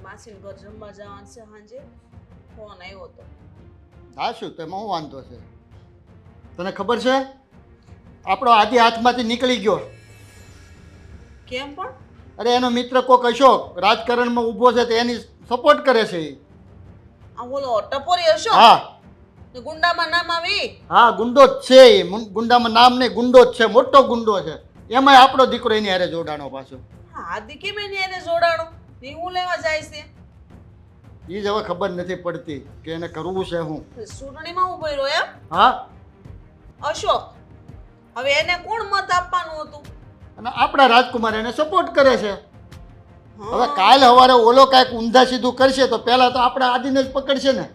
માસીને ઘર જમવા જવાનું છે સાંજે ફોન આવ્યો હતો. હા શું તો એમાં શું વાંધો છે? તને ખબર છે આપણો આદિ હાથમાંથી નીકળી ગયો. કેમ પણ? અરે એનો મિત્ર કોક અશોક રાજકારણમાં ઊભો છે તો એની સપોર્ટ કરે છે એ. આ ઓલો ટપોરી હશો હા ને ગુંડામાં નામ આવી. હા ગુંડો જ છે એ. ગુંડામાં નામ નહીં, ગુંડો જ છે, મોટો ગુંડો છે. એમાંય આપણો દીકરો એની હારે જોડાણો પાછો. હા આદિ કેમ એને જોડાણો ને હું લેવા જાય છે? એ જ હવે ખબર નથી પડતી કે એને કરવું છે શું. ચૂંટણીમાં ઉભો રહ્યો એમ હા અશોક. હવે એને કોણ મત આપવાનું હતું? અને આપણા રાજકુમાર એને સપોર્ટ કરે છે. હવે હા, કાલ સવારે ઓલો કાંઈક ઊંધા સીધું કરશે તો પહેલા તો આપણા આદિને જ પકડશે ને.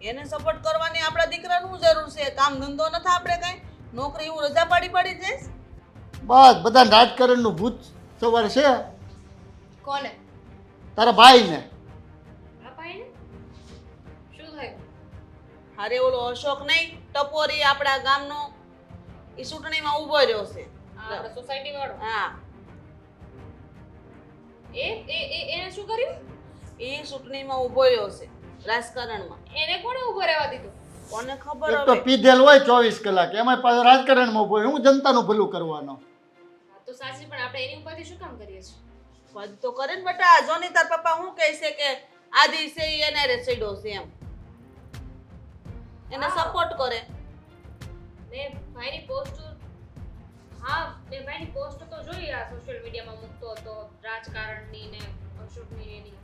એને સપોર્ટ કરવાની આપણા દીકરાનું જરૂર છે. કામ ધંધો નથી આપણે કઈ નોકરી હું રજા પાડી જઈશ. બસ બધા રાજકારણનું ભૂત સવાર છે કોને? તારા ભાઈને. બાપાઈને શું થયું? અરે ઓલો અશોક નહીં ટપોરી આપણા ગામનો એ ચૂંટણીમાં ઉભો રહ્યો છે. આપણા સોસાયટી વાળો હા એને શું કર્યું? એ ચૂંટણીમાં ઉભો રહ્યો છે રાજકારણમાં. એને કોણે ઊભો રહેવા દીધો? કોને ખબર એક તો હવે? પીધેલ હોય 24 કલાક, એમાં પાછો રાજકારણમાં ઉભો હોય. હું જનતાનું ભલું કરવાનો. હા તો સાચી, પણ આપણે એની ઉપરથી શું કામ કરીએ છીએ? પદ તો કરે ને બેટા. જોની તાર પપ્પા શું કહે છે કે આદિ છે ઈ એને રે ચડ્યો છે એમ. એને હા. સપોર્ટ કરે. મેં ભાઈની પોસ્ટ તો જોઈ આ સોશિયલ મીડિયામાં મૂકતો હતો રાજકારણની ને અશોકની એની.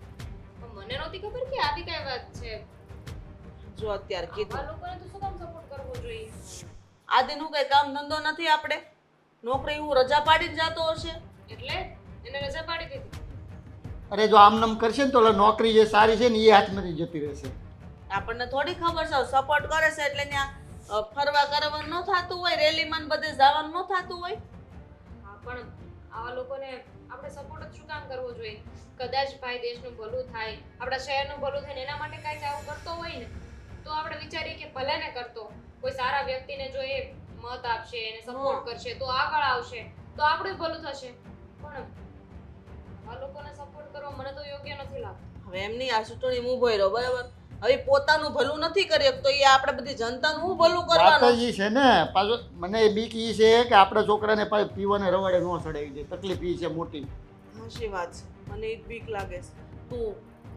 પણ મને નહોતી ખબર કે આવી કઈ વાત છે. જો અત્યારે આવા કીધું લોકોને તો શું કામ સપોર્ટ કરવો જોઈએ? આદિનું કઈ કામ ધંધો નથી આપણે. નોકરી હું રજા પાડીને જતો હશે. એટલે એને રજા પાડી દીધી. અરે જો આમ નામ કરશે ને તો ઓલા નોકરી જે સારી છે ને એ હાથમાંથી જતી રહેશે. આપણને થોડી ખબર છે સપોર્ટ કરે છે એટલે ત્યાં ફરવા કરવાનું ન થતું હોય, રેલીમાં ને બધે જવાનું ન થતું હોય. હા પણ આવા લોકોને આપણે સપોર્ટ જ શું કામ કરવો જોઈએ? કદાચ ભાઈ દેશનું ભલું થાય, આપણા શહેરનું ભલું થાય ને એના માટે કાંઈક આવું કરતો હોય ને તો આપણે વિચારીએ કે ભલે ને કરતો, કોઈ સારા વ્યક્તિને જો એ મત આપશે એને સપોર્ટ કરશે તો આગળ આવશે તો આપણું ભલું થશે. પણ આવા લોકોને સપોર્ટ કરવો મને તો યોગ્ય નથી લાગતું. હવે એમની આ ચૂંટણી ઊભો રહ્યો બરાબર. હવે પોતાનું ભલું નથી કરી શકતો એ આપણે બધી જનતાનું હું ભલું કરવાનું. માતાજી છે ને પાછો મને એ બીક ઈ છે કે આપણા છોકરાને પાછું પીવાને રવાડે ન ચડાવી દે. તકલીફ ઈ છે મોટી. હાચી વાત છે. મને એક બીક લાગે છે.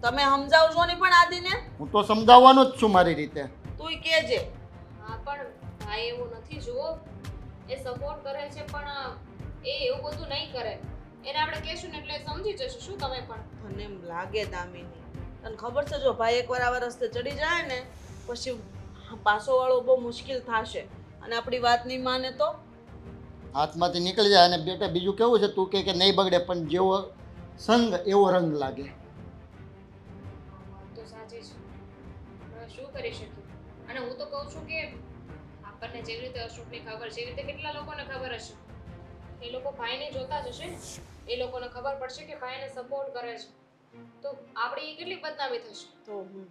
તમે સમજાવજો ને પણ આદિને. હું તો સમજાવવાનો જ છું મારી રીતે. તુંય કહેજે. હા પણ ભાઈ એવું નથી, જુઓ એ સપોર્ટ કરે છે પણ એ એવું બધું નહીં કરે. એને આપણે કહેશું ને એટલે સમજી જશે. શું તમે પણ મને એમ લાગે દામિની તને ખબર છે જો ભાઈ એકવાર આવા રસ્તે ચડી જાય ને પછી પાછો વાળો બહુ મુશ્કેલ થશે. અને આપણી વાત નહીં માને તો હાથમાંથી નીકળી જાય. અને બેટા બીજું કેવું છે, તું કે નહીં બગડે પણ જેવો સંગ એવો રંગ લાગે. વાત તો સાચી છે. હવે શું કરી શકીએ? અને હું તો કહું છું કે આપણને જેવી રીતે અશોકની ખબર છે એવી રીતે કેટલા લોકોને ખબર હશે. એ લોકો ભાઈને જોતા જ હશે ને. એ લોકોને ખબર પડશે કે ભાઈને સપોર્ટ કરે છે તો આપણી કેટલી બદનામી થશે. તો હું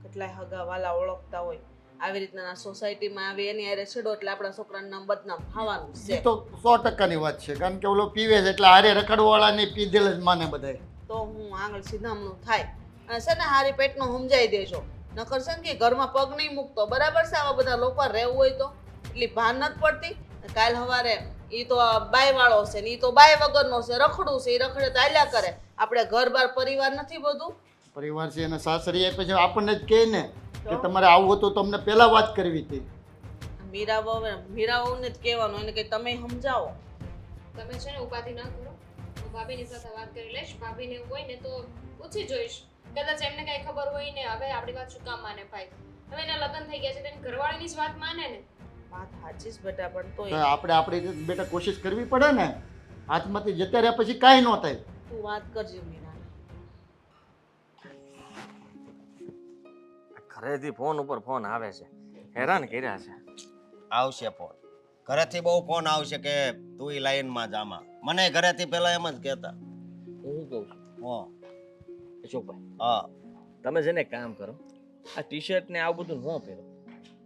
કેટલાય હગા વાલા ઓળખતા હોય આવી રીતના સોસાયટીમાં આવી એની હારે છેડો એટલે આપણા છોકરાનું નામ બદનામ થવાનું એ છે. તો 100%ની વાત છે. કારણ કે ઓલો પીવે છે એટલે હારે રખડવાળાને પીધેલ જ માને બધાય. તો હું આગળ સીધામણું થાય અને છે ને હારી પેટનું સમજાઈ દેજો. નકર છે ને કે ઘરમાં પગ નહીં મૂકતો બરાબર છે. આવા બધા લોકો રહેવું હોય તો એટલી ભાન નથી પડતી. કાલ સવારે એ તો બાય વાળો છે ને એ તો બાય વગરનો છે, રખડું છે, એ રખડે તો આલ્યા કરે. આપણે ઘર બાર પરિવાર નથી બધું. પરિવાર છે એને સાસરી આપે છે. આપણને જ કહે ને કે તમારે આવું હતું તો અમને પહેલા વાત કરવી હતી. મીરાઓને જ કહેવાનું એને કે તમે સમજાવો. તમે છે ને ઉપાધિ ના કરો. હું ભાભીની સાથે વાત કરી લઈશ. ભાભીને એવું હોય ને તો પૂછી જોઈશ. કદાચ એમને કઈ ખબર હોય ને હવે આપણી વાત શું કામ માને ભાઈ? હવે એના લગ્ન થઈ ગયા છે તેની ઘરવાળીની જ વાત માને ને. વાત સાચી જ બેટા પણ તો તોય આપણે આપણી રીતે બેટા કોશિશ કરવી પડે ને. હાથમાંથી જતા રહ્યા પછી કાંઈ ન થાય. તું વાત કરજે મીરાને. ઘરેથી ફોન ઉપર ફોન આવે છે, હેરાન કર્યા છે. આવશે ફોન. ઘરેથી બહુ ફોન આવશે કે તું ઈ લાઈનમાં જ આમાં. મને ઘરેથી પહેલા એમ જ કહેતા. હું શું કહું છું હા અશોકભાઈ, હા તમે છે ને કામ કરો, આ ટી શર્ટ ને આવું બધું ન પહેરો.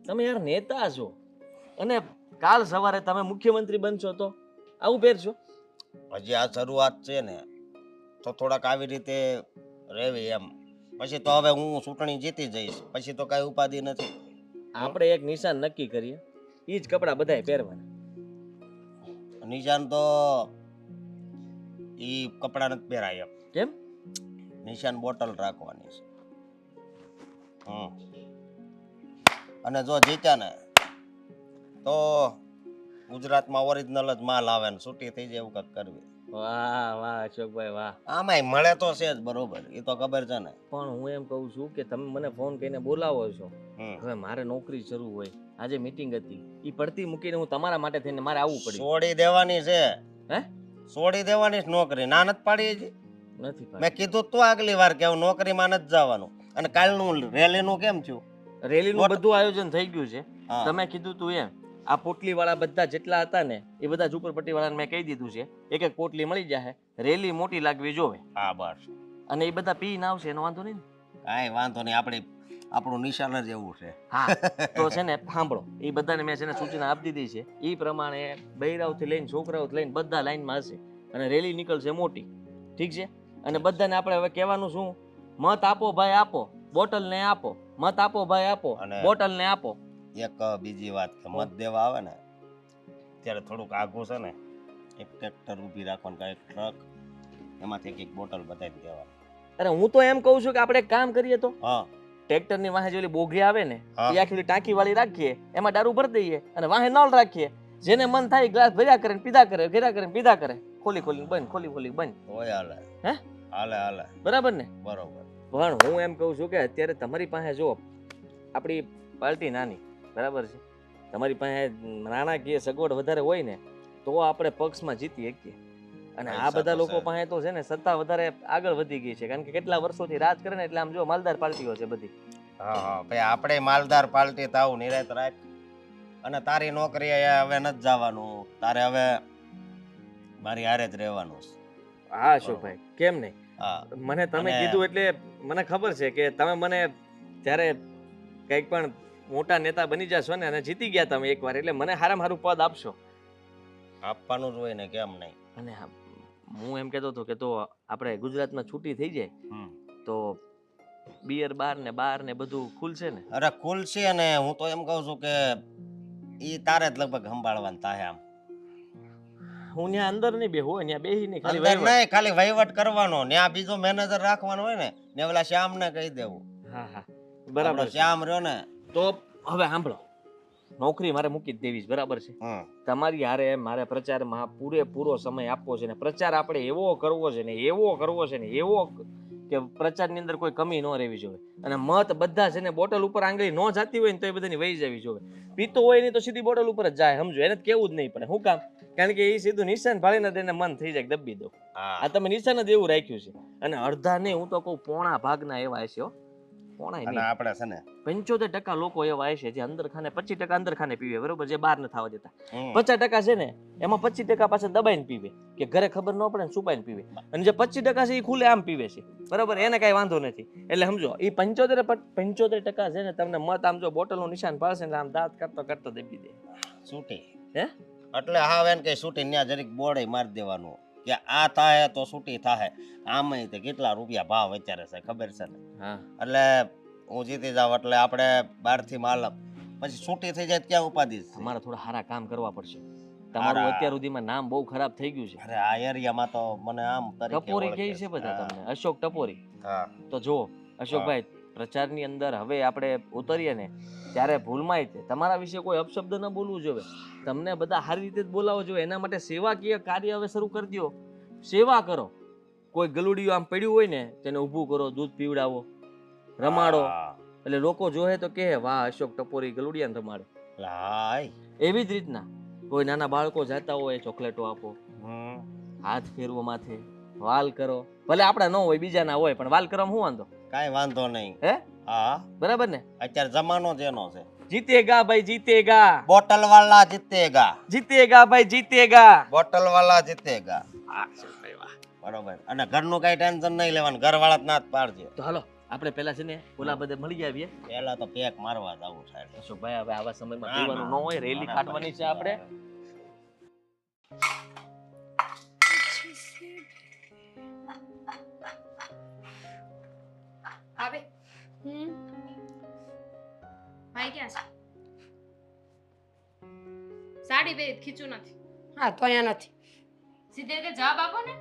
તમે યાર નેતા છો અને કાલ સવારે તમે મુખ્યમંત્રી બનશો તો આવું પહેરશો? હજી આ શરૂઆત છે ને તો થોડાક આવી રીતે રહેવી એમ. પછી તો હવે હું ચૂંટણી જીતી જઈશ, પછી તો કઈ ઉપાધિ નથી. આપણે એક નિશાન નક્કી કરીએ, ઈ જ કપડાં બધાય પહેરવાના. નિશાન તો ઈ કપડા નથી પહેરાય એમ. કેમ? નિશાન બોટલ રાખવાની છે. અને જો જીત્યા ને તો ગુજરાતમાં ઓરિજિનલ જ માલ આવે ને છૂટી થઈ જાય એવું કંઈક કરવી. વાહ વાહ અશોકભાઈ વાહ. આમાંય મળે તો છે જ બરોબર, એ તો ખબર છે ને. પણ હું એમ કહું છું કે તમે મને ફોન કરીને બોલાવો છો, હમ. હવે મારે નોકરી શરૂ હોય, આજે મીટિંગ હતી, ઈ પડતી મૂકીને હું તમારા માટે થઈને મારે આવવું પડ્યું. છોડી દેવાની છે. હે? છોડી દેવાની છે નોકરી. ના નથી પાડી હજી. નથી મેં કીધું તું આગલી વાર કે હું નોકરીમાં નથી જવાનું. અને કાલનું રેલીનું કેમ થયું? રેલીનું બધું આયોજન થઈ ગયું છે. હા. તમે કીધું તું એમ આ પોટલી વાળા બધા જેટલા હતા ને એ બધા ઝુંપડપટ્ટી વાળાને મેં કહી દીધું છે, એક એક પોટલી મળી જાય, રેલી મોટી લાગવી જોવે, હા બસ. અને એ બધા પીને આવશે એનો વાંધો નહીં ને? કાંઈ વાંધો નહીં, આપણું નિશાન જ એવું છે. હા તો છે ને સાંભળો, એ બધાને મેં છે ને સૂચના આપી દીધી છે, એ પ્રમાણે બૈરાવથી લઈને છોકરાઓથી લઈને બધા લાઈનમાં હશે અને રેલી નીકળશે મોટી. ઠીક છે? અને બધાને આપણે હવે કહેવાનું શું? મત આપો ભાઈ આપો, બોટલને આપો, મત આપો ભાઈ આપો, અને બોટલને આપો. એક બીજી વાત કે મત દેવા આવે ને ત્યારે થોડુંક આઘું છે ને એક ટ્રેક્ટર ઊભી રાખવાનું, કાંઈ ટ્રક, એમાંથી એક બોટલ બતાવી દેવા. અરે હું તો એમ કહું છું કે આપણે એક કામ કરીએ તો હા ટ્રેક્ટરની વાહે જે ઓલી બોગી આવે ને હા. એ આખી ટાંકી વાળી રાખીએ, એમાં દારૂ ભરી દઈએ અને વાહે નળ રાખીએ, જેને મન થાય ગ્લાસ ભર્યા કરે ને પીધા કરે, ઘેરા કરે ને પીધા કરે, ખોલી ખોલી બંધ, ખોલી ખોલી બંધ. તોય હાલે. હે? હાલે હાલે. બરાબર ને? બરોબર. પણ હું એમ કહું છું કે અત્યારે તમારી પાસે જો આપણી પાર્ટી નાની, બરાબર છે, તમારી પાસે નાણાકીય સગવડ વધારે હોય ને તો આપણે પક્ષમાં જીતી શકીએ. અને આ પૈસા બધા તો લોકો છે. પાસે તો છે ને સત્તા વધારે આગળ વધી ગઈ છે, કારણ કે કેટલા વર્ષોથી રાજ કરે ને એટલે આમ જો માલદાર પાર્ટીઓ છે બધી. હા હા ભાઈ, આપણે માલદાર પાર્ટી તાવ નિરાત રાખ. અને તારી નોકરી હવે નથી જવાનું, તારે હવે મારી હારે જ રહેવાનું છે. હા અશોકભાઈ, કેમ નહીં? હા મને તમે અને- કીધું એટલે મને ખબર છે કે તમે મને જ્યારે કંઈક પણ મોટા નેતા બની જશો ને અને જીતી ગયા તમે એકવાર એટલે મને હારામાં હારું પદ આપશો. આપવાનું જ હોય ને, કેમ નહીં. અને હું એમ કહેતો હતો કે તો આપણે ગુજરાતમાં છૂટી થઈ જાય તો બિયર બાર ને બધું ખુલશે ને? અરે ખુલશે ને, હું તો એમ કહું છું કે ઈ તારે જ લગભગ સંભાળવાનું થાય. આમ હું ત્યાં અંદર નહીં બેહું, ત્યાં બેહી નહીં ખાલી અંદર વહીવટ. નહીં, ખાલી વહીવટ કરવાનો. ત્યાં બીજો મેનેજર રાખવાનો હોય ને ઓલા શ્યામને કહી દેવું. હા હા બરાબર આપણો છે. શ્યામ રહ્યો ને. તો હવે સાંભળો, નોકરી મારે મૂકી જ દેવી છે, બરાબર છે. તમારી હારે મારે પ્રચારમાં પૂરેપૂરો સમય આપવો છે ને પ્રચાર આપણે એવો કરવો છે ને એવો કે પ્રચારની અંદર કોઈ કમી ન રહેવી જોઈએ. અને મત બધા છે ને બોટલ ઉપર આંગળી ન જાતી હોય ને તો એ બધાની વહી જવી જોઈએ. પીતો હોય નહીં તો સીધી બોટલ ઉપર જ જાય, સમજો, એને કેવું જ નહીં પડે. શું કામ? કારણ કે એ સીધું નિશાન ભાળીને તેને મન થઈ જાય દબી દો. આ તમે નિશાન જ એવું રાખ્યું છે. અને અડધા નહીં, હું તો કહું પોણા ભાગના એવા હશે હો, પોણા અને નહીં, આપણે છે ને 75% લોકો એવા હશે જે અંદર ખાને 25% અંદર ખાને પીવે, બરોબર, જે બહાર ન થવા દેતા. હમ. 50% છે ને એમાં 25% પાછા દબાઈને પીવે કે ઘરે ખબર ન પડે ને છુપાઈને પીવે. અને જે 25% છે એ ખુલ્લે આમ પીવે છે, બરાબર, એને કઈ વાંધો નથી. એટલે સમજો એ 75% છે ને તમને મત આમ જો બોટલનું નિશાન પાડશે ને આમ દાંત કરતો દબી દે. છૂટી. હે? એટલે હા એમ કે છૂટી ત્યાં જરીક બોર્ડે મારી દેવાનું કે આ થાય તો છૂટી થાય. આમાંય તે કેટલા રૂપિયા ભાવ અત્યારે છે ખબર છે ને. હા એટલે હું જીતી જાવ એટલે આપણે બહારથી માલ પછી છૂટી થઈ જાય તો ક્યાં ઉપાધિ છે? અમારે થોડા સારા કામ કરવા પડશે. તમારું હારા. અત્યાર સુધીમાં નામ બહુ ખરાબ થઈ ગયું છે. અરે આ એરિયામાં તો મને આમ તરીકે ટપોરી ઓળખે કહે છે બધા હા. તમને, અશોક ટપોરી. હા તો જુઓ અશોકભાઈ, પ્રચારની અંદર હવે આપણે ઉતરીએ ને ત્યારે ભૂલમાંય તે તમારા વિશે કોઈ અપશબ્દ ન બોલવું જોઈએ. તમને બધા સારી રીતે જ બોલાવો જોઈએ. એના માટે સેવાકીય કાર્ય હવે શરૂ કરી દો. સેવા કરો. કોઈ ગલુડિયું આમ પડ્યું હોય ને તેને ઊભું કરો, દૂધ પીવડાવો, રમાડો. હા. એટલે લોકો જોહે તો કહે વાહ અશોક ટપોરી ગલુડિયાને રમાડે. લાય. એવી જ રીતના કોઈ નાના બાળકો જાતા હોય ચોકલેટો આપો, હમ. હાથ ફેરવો માથે, વાલ કરો. ભલે આપણા ન હોય બીજાના હોય પણ વાલ કરવામાં શું વાંધો? કાંઈ વાંધો નહીં. હે? હા બરાબર ને? અત્યારે જમાનો જ એનો છે. જીતેગા ભાઈ જીતેગા, બોટલ વાલા જીતેગા. જીતેગા ભાઈ જીતેગા. બોટલ વાલા જીતેગા. બરોબર. અને ઘરનું કઈ ટેન્શન નહીં લેવાનું, ઘર વાળા જ ના જ પાડજે. તો હાલો આપણે પેલા છે ને ઓલા બધે મળી આવીએ. પેલા તો પેક મારવા જવું થાય. અશોકભાઈ હવે આવા સમયમાં ના, પીવાનું ન હોય, રેલી બરાબર. કાઢવાની છે આપણે. ભાઈ ક્યાં છે? સાડી પહેરી ખીચું નથી. હા તો અહીંયા નથી. સીધે રીતે જવાબ આપો ને.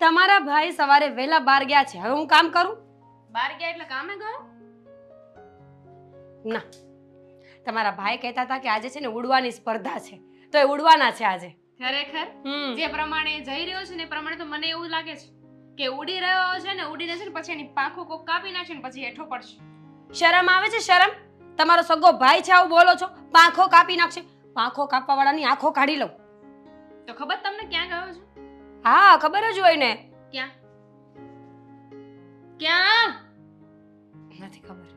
તમારા ભાઈ સવારે વહેલા બહાર ગયા છે. હવે હું કામ કરું? બહાર ગયા એટલે કામે ગયો? ના, તમારા ભાઈ કહેતા હતા કે આજે છે ને ઉડવાની સ્પર્ધા છે, તો એ ઉડવાના છે આજે. ખરેખર જે પ્રમાણે જઈ રહ્યો છે ને એ પ્રમાણે તો મને એવું લાગે છે કે ઉડી રહ્યો છે ને, ઉડીને છે ને પછી એની પાંખો કોક કાપી નાખશે ને પછી હેઠો પડશે. શરમ આવે છે? શરમ? તમારો સગો ભાઈ છે, આવું બોલો છો? પાંખો કાપી નાખશે? પાંખો કાપવા વાળાની આંખો કાઢી લઉં. તો ખબર તમને ક્યાં ગયો છે? હા ખબર જ હોય ને. ક્યાં ક્યાં? નથી ખબર.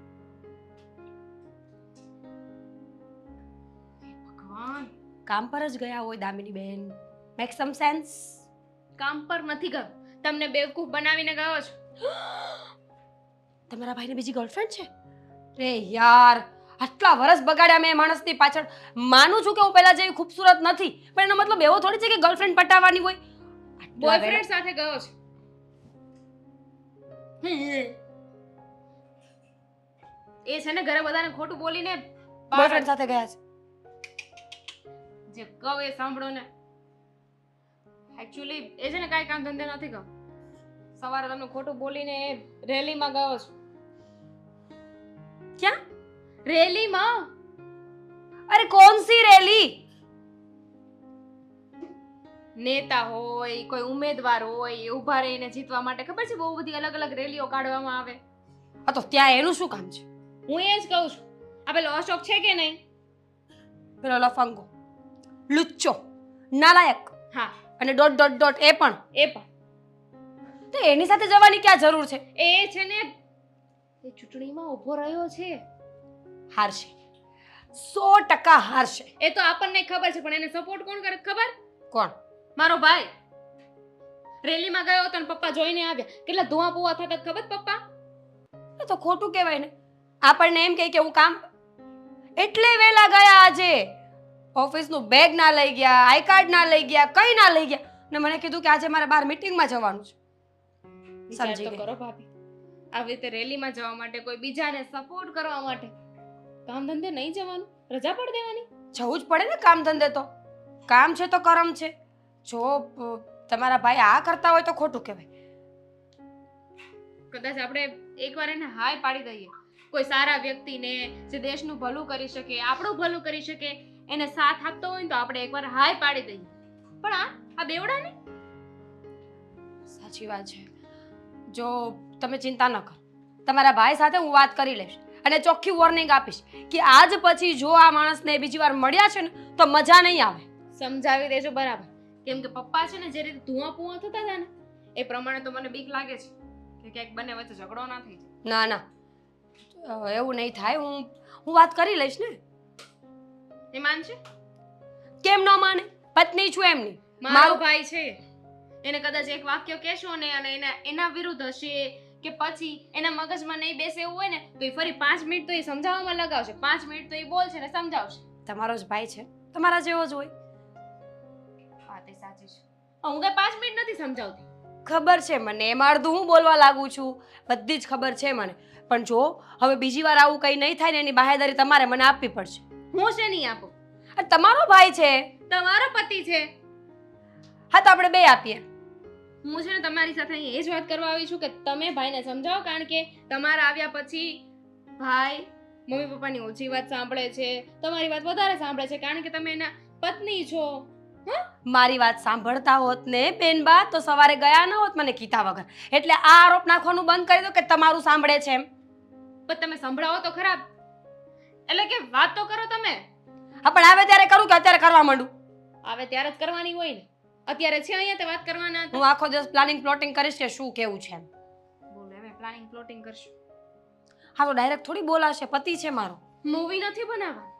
ભગવાન, કામ પર જ ગયા હોય દામિની બેન. મેક સમ સેન્સ. કામ પર નથી ગયો, તમને બેવકૂફ બનાવીને ગયો છો. તમારા ભાઈને બીજી ગર્લફ્રેન્ડ છે? રે યાર, આટલા વર્ષ બગાડ્યા મેં માણસની પાછળ. માનું છું કે હું પહેલા જેવી ખૂબસૂરત નથી, પણ એનો મતલબ એવો થોડી છે કે ગર્લફ્રેન્ડ પટાવવાની હોય. બોયફ્રેન્ડ સાથે ગયો છે. એ છે ને ઘરે બધાને ખોટું બોલીને બોયફ્રેન્ડ સાથે ગયા છે. જે કહું એ સાંભળો ને. એકચ્યુઅલી એ છે ને કાંઈ કામ ધંધે નથી ગયો. સવારે તમને ખોટું બોલીને એ રેલીમાં ગયો છે. ક્યાં? રેલીમાં. અરે કોણ સી રેલી? નેતા હોય, કોઈ ઉમેદવાર હોય, એ ઊભા રહીને જીતવા માટે ખબર છે બહુ બધી અલગ અલગ રેલીઓ કાઢવામાં આવે. આ તો ત્યાં એનું શું કામ છે? હું એ જ કહું છું. આ પેલો અશોક છે કે નહીં? પેલો લફંગો, લુચ્ચો, નાલાયક હા, અને ડોટ ડોટ ડોટ એ પણ. એ પણ. તો એની સાથે જવાની ક્યાં જરૂર છે? એ છે ને એ ચૂંટણીમાં ઊભો રહ્યો છે. હારશે, 100% હારશે. એ તો આપણને ખબર છે, પણ એને સપોર્ટ કોણ કરે ખબર? કોણ? મારો ભાઈ. રેલીમાં ગયો તો ને પપ્પા જોઈને આવ્યા. કેટલા ધુઆ પુઆ થતા ખબર પપ્પા? એ તો ખોટું કહેવાય ને. આપણને એમ કહે કે હું કામ એટલે વેલા ગયા આજે. ઓફિસનું બેગ ના લઈ ગયા, આઈ કાર્ડ ના લઈ ગયા, કઈ ના લઈ ગયા, ને મને કીધું કે આજે મારે બહાર મીટિંગમાં જવાનું છે. વિચાર સમજી તો ગઈ. કરો ભાભી. આવી રીતે રેલીમાં જવા માટે, કોઈ બીજાને સપોર્ટ કરવા માટે કામ ધંધે નહીં જવાનું, રજા પડ દેવાની. જવું જ પડે ને કામ ધંધે. તો કામ છે તો કરમ છે. જો તમારા ભાઈ આ કરતા હોય તો ખોટું કહેવાય. કદાચ આપણે એકવાર એને હાય પાડી દઈએ કોઈ સારા વ્યક્તિને જે દેશનું ભલું કરી શકે, આપણું ભલું કરી શકે, એને સાથ આપતો હોય ને તો આપણે એકવાર હાય પાડી દઈએ. પણ આ બેવડા ને. સાચી વાત છે. જો તમે ચિંતા ન કરો, તમારા ભાઈ સાથે હું વાત કરી લઈશ અને ચોખ્ખી વોર્નિંગ આપીશ કે આજ પછી જો આ માણસને બીજી વાર મળ્યા છે ને તો મજા નહીં આવે. સમજાવી દેજો બરાબર. કેમ કે પપ્પા છે ને જે રીતે ધુઆ પુઆ થતા હતા ને એ પ્રમાણે તો મને બીક લાગે છે કે ક્યાંક બંને વચ્ચે ઝઘડો ના થઈ જાય. ના ના, એવું નહીં થાય. હું વાત કરી લઈશ ને. એ માનશે? કેમ ન માને? પત્ની છું એમની. મારો ભાઈ છે, એને કદાચ એક વાક્ય કહેશો ને અને એના વિરુદ્ધ હશે કે પછી એના મગજમાં નહીં બેસે એવું હોય ને તો એ ફરી 5 મિનિટ તો એ સમજાવવામાં લગાવશે. 5 મિનિટ તો એ બોલશે ને સમજાવશે. તમારો જ ભાઈ છે, તમારા જેવો જ હોય. વાત એ સાચી છે. હું કઈ 5 મિનિટ નથી સમજાવતી. ખબર છે મને, એમાં અડધું હું બોલવા લાગુ છું, બધી જ ખબર છે મને. પણ જો હવે બીજી વાર આવું કંઈ નહીં થાય ને એની બાહેધરી તમારે મને આપવી પડશે. હું છે નહીં આપું. આ તમારો ભાઈ છે. તમારો પતિ છે. હા તો આપણે બે આપીએ. હું છે ને તમારી સાથે અહીં એ જ વાત કરવા આવી છું કે તમે ભાઈને સમજાવો, કારણ કે તમારા આવ્યા પછી ભાઈ મમ્મી પપ્પાની ઓછી વાત સાંભળે છે, તમારી વાત વધારે સાંભળે છે, કારણ કે તમે એના પત્ની છો. મારી વાત સાંભળતા હોત ને બેનબા તો સવારે ગયા ન હોત મને કીધા વગર. એટલે આ આરોપ નાખવાનું બંધ કરી દો કે તમારું સાંભળે છે એમ. પણ તમે સંભળાવો તો ખરાબ. એટલે કે વાત તો કરો તમે. હા પણ આવે ત્યારે કરું કે અત્યારે કરવા માંડું? આવે ત્યારે જ કરવાની હોય ને. અત્યારે છે અહીંયા તે વાત કરવાના હતા. હું આખો દિવસ પ્લાનિંગ પ્લોટિંગ કરીશ કે શું કેવું છે એમ. બોલે હવે પ્લાનિંગ પ્લોટિંગ કરશું. હા તો ડાયરેક્ટ થોડી બોલાશે. પતિ છે મારો. મૂવી નથી બનાવવાની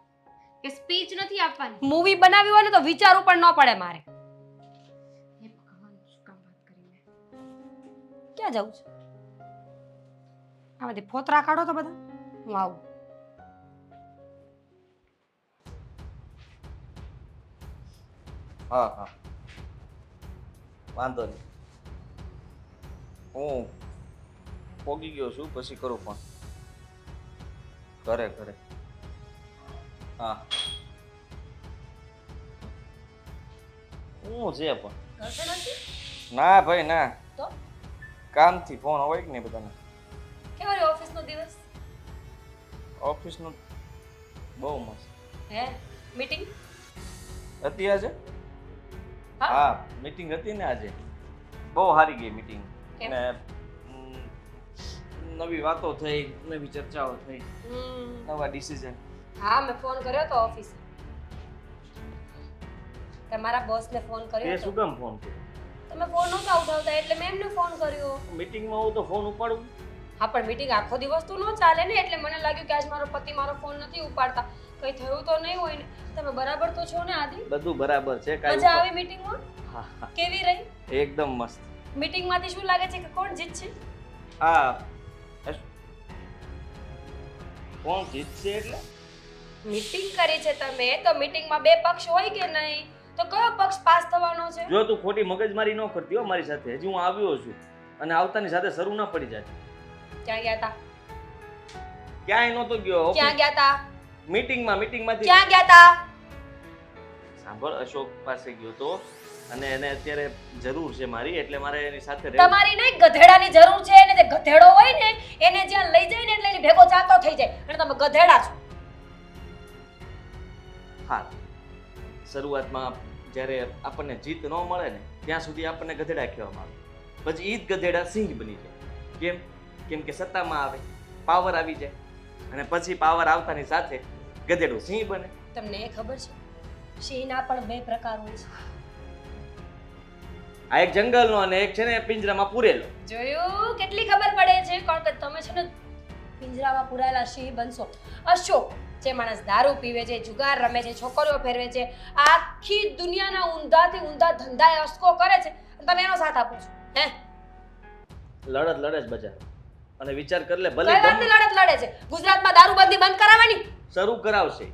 કે સ્પીચ નથી આપવાની. મૂવી બનાવી હોય ને તો વિચારવું પણ ન પડે મારે. હે ભગવાન, શું કામ વાત કરી મેં? ક્યાં જવું છે? આ બધી ફોતરા કાઢો તો બધા. હું આવું. હા હા, વાંધો નહીં. હું પોગી ગયો છું, પછી કરું પણ. કરે કરે. હા શું છે પણ? ઘરથી નથી? ના ભાઈ ના, તો કામથી ફોન હોય કે નહીં બધાને. કેવો રહ્યો ઓફિસનો દિવસ? ઓફિસનું બહુ મસ્ત હે મીટિંગ? હતી આજે. હા. હા મીટિંગ હતી ને આજે, બહુ સારી ગઈ મીટિંગ. કેમ? ને નવી વાતો થઈ, નવી ચર્ચાઓ થઈ, નવા ડિસિઝન. હા મેં ફોન કર્યો તો ઓફિસે. તમારા બોસને ફોન તે કર્યો શું તો કામ ફોન કર્યો? તમે ફોન નહોતા ઉઠાવતા એટલે મેં એમને ફોન કર્યો. મીટિંગમાં હું તો ફોન ઉપાડું. હા પણ મીટિંગ આખો દિવસ તો ન ચાલે ને, એટલે મને લાગ્યું કે આજ મારો પતિ મારો ફોન નથી ઉપાડતા, કઈ થયું તો નહીં હોય ને. તમે બરાબર તો છો ને આદિ? બધું બરાબર છે. કાંઈ મજા ઉપર- આવી મીટિંગમાં? હા, હા, કેવી રહી એકદમ મસ્ત. મીટિંગમાંથી? શું લાગે છે કે કોણ જીતશે? હા કોણ જીતશે એટલે? મીટિંગ કરી છે તમે તો મીટિંગમાં બે પક્ષ હોય કે નહીં, તો કયો પક્ષ પાસ થવાનો છે? જો તું ખોટી મગજમારી ન કરતી હો મારી સાથે. હજી હું આવ્યો છું અને આવતાની સાથે શરૂ ના પડી જાય. ક્યાં ગયા તા? ક્યાંય નહોતો ગયો. ક્યાં ગયા તા? મીટિંગમાંથી ક્યાં ગયા તા? સાંભળ, અશોક પાસે ગયો તો અને એને અત્યારે જરૂર છે મારી, એટલે મારે એની સાથે રહેવું. તમારી નહીં, ગધેડાની જરૂર છે. એને જે ગધેડો હોય ને એને જ્યાં લઈ જાય ને એટલે એની ભેગો ચાલતો થઈ જાય, અને તમે ગધેડા છો. હા, શરૂઆતમાં જ્યારે આપણને જીત ન મળે ને ત્યાં સુધી આપણને ગધેડા કહેવામાં આવે, પછી ઈ જ ગધેડા સિંહ બની જાય. કેમ? કેમ કે સત્તામાં આવે, પાવર આવી જાય, અને પછી પાવર આવતાની સાથે ગધેડું સિંહ બને. તમને એ ખબર છે સિંહના પણ બે પ્રકાર હોય છે? આ એક જંગલનો અને એક છે ને પિંજરામાં પૂરેલો. જોયું? કેટલી ખબર પડે છે. કારણ કે તમે છે ને પિંજરામાં પુરાયેલા સિંહ બનશો. અશોક જે માણસ દારૂ પીવે છે, જુગાર રમે છે, છોકરીઓ ફેરવે છે, આખી દુનિયાના ઊંધાથી ઊંધા ધંધાએ અસકો કરે છે, અને તમે એનો સાથ આપો છો? હે? લડત બજાર અને વિચાર કર લે, ભલે કઈ વાતની લડત લડે છે? ગુજરાતમાં દારૂબંધી બંધ કરાવવાની? શરૂ કરાવશે.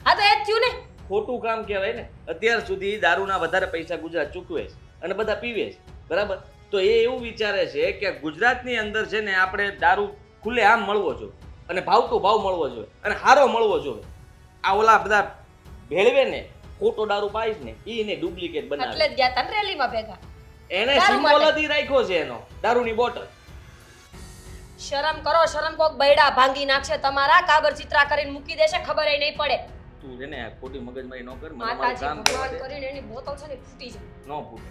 હા તો એ જ થયું ને. ખોટું કામ કહેવાય ને. અત્યાર સુધી દારૂના વધારે પૈસા ગુજરાત ચૂકવે છે અને બધા પીવે છે, બરાબર? તો એ એવું વિચારે છે કે ગુજરાતની અંદર છે ને આપણે દારૂ ખુલ્લે આમ મળવો જોઈએ, અને ભાવતો ભાવ મળવો જોઈએ, અને સારો મળવો જોઈએ. આ ઓલા બધા ભેળવે ને, ખોટો દારૂ પાઈશ ને ઈને ડુપ્લિકેટ એટલે બનાવે. જ ગયા તા ને રેલીમાં ભેગા. એને દારૂ માટે. સિમ્બોલ જ રાખ્યો છે એનો, દારૂની બોટલ. શરમ કરો, શરમ. કોક બૈડા ભાંગી નાખશે તમારા, કાગળ ચિત્રા કરીને મૂકી દેશે, ખબર ય નહીં પડે. તું છે ને ખોટી મગજમારી ન કર. મને મારું માતાજી કામ કરવા ભગવાન દે. કરીને એની બોતલ છે ને ફૂટી જાય. ન ફૂટે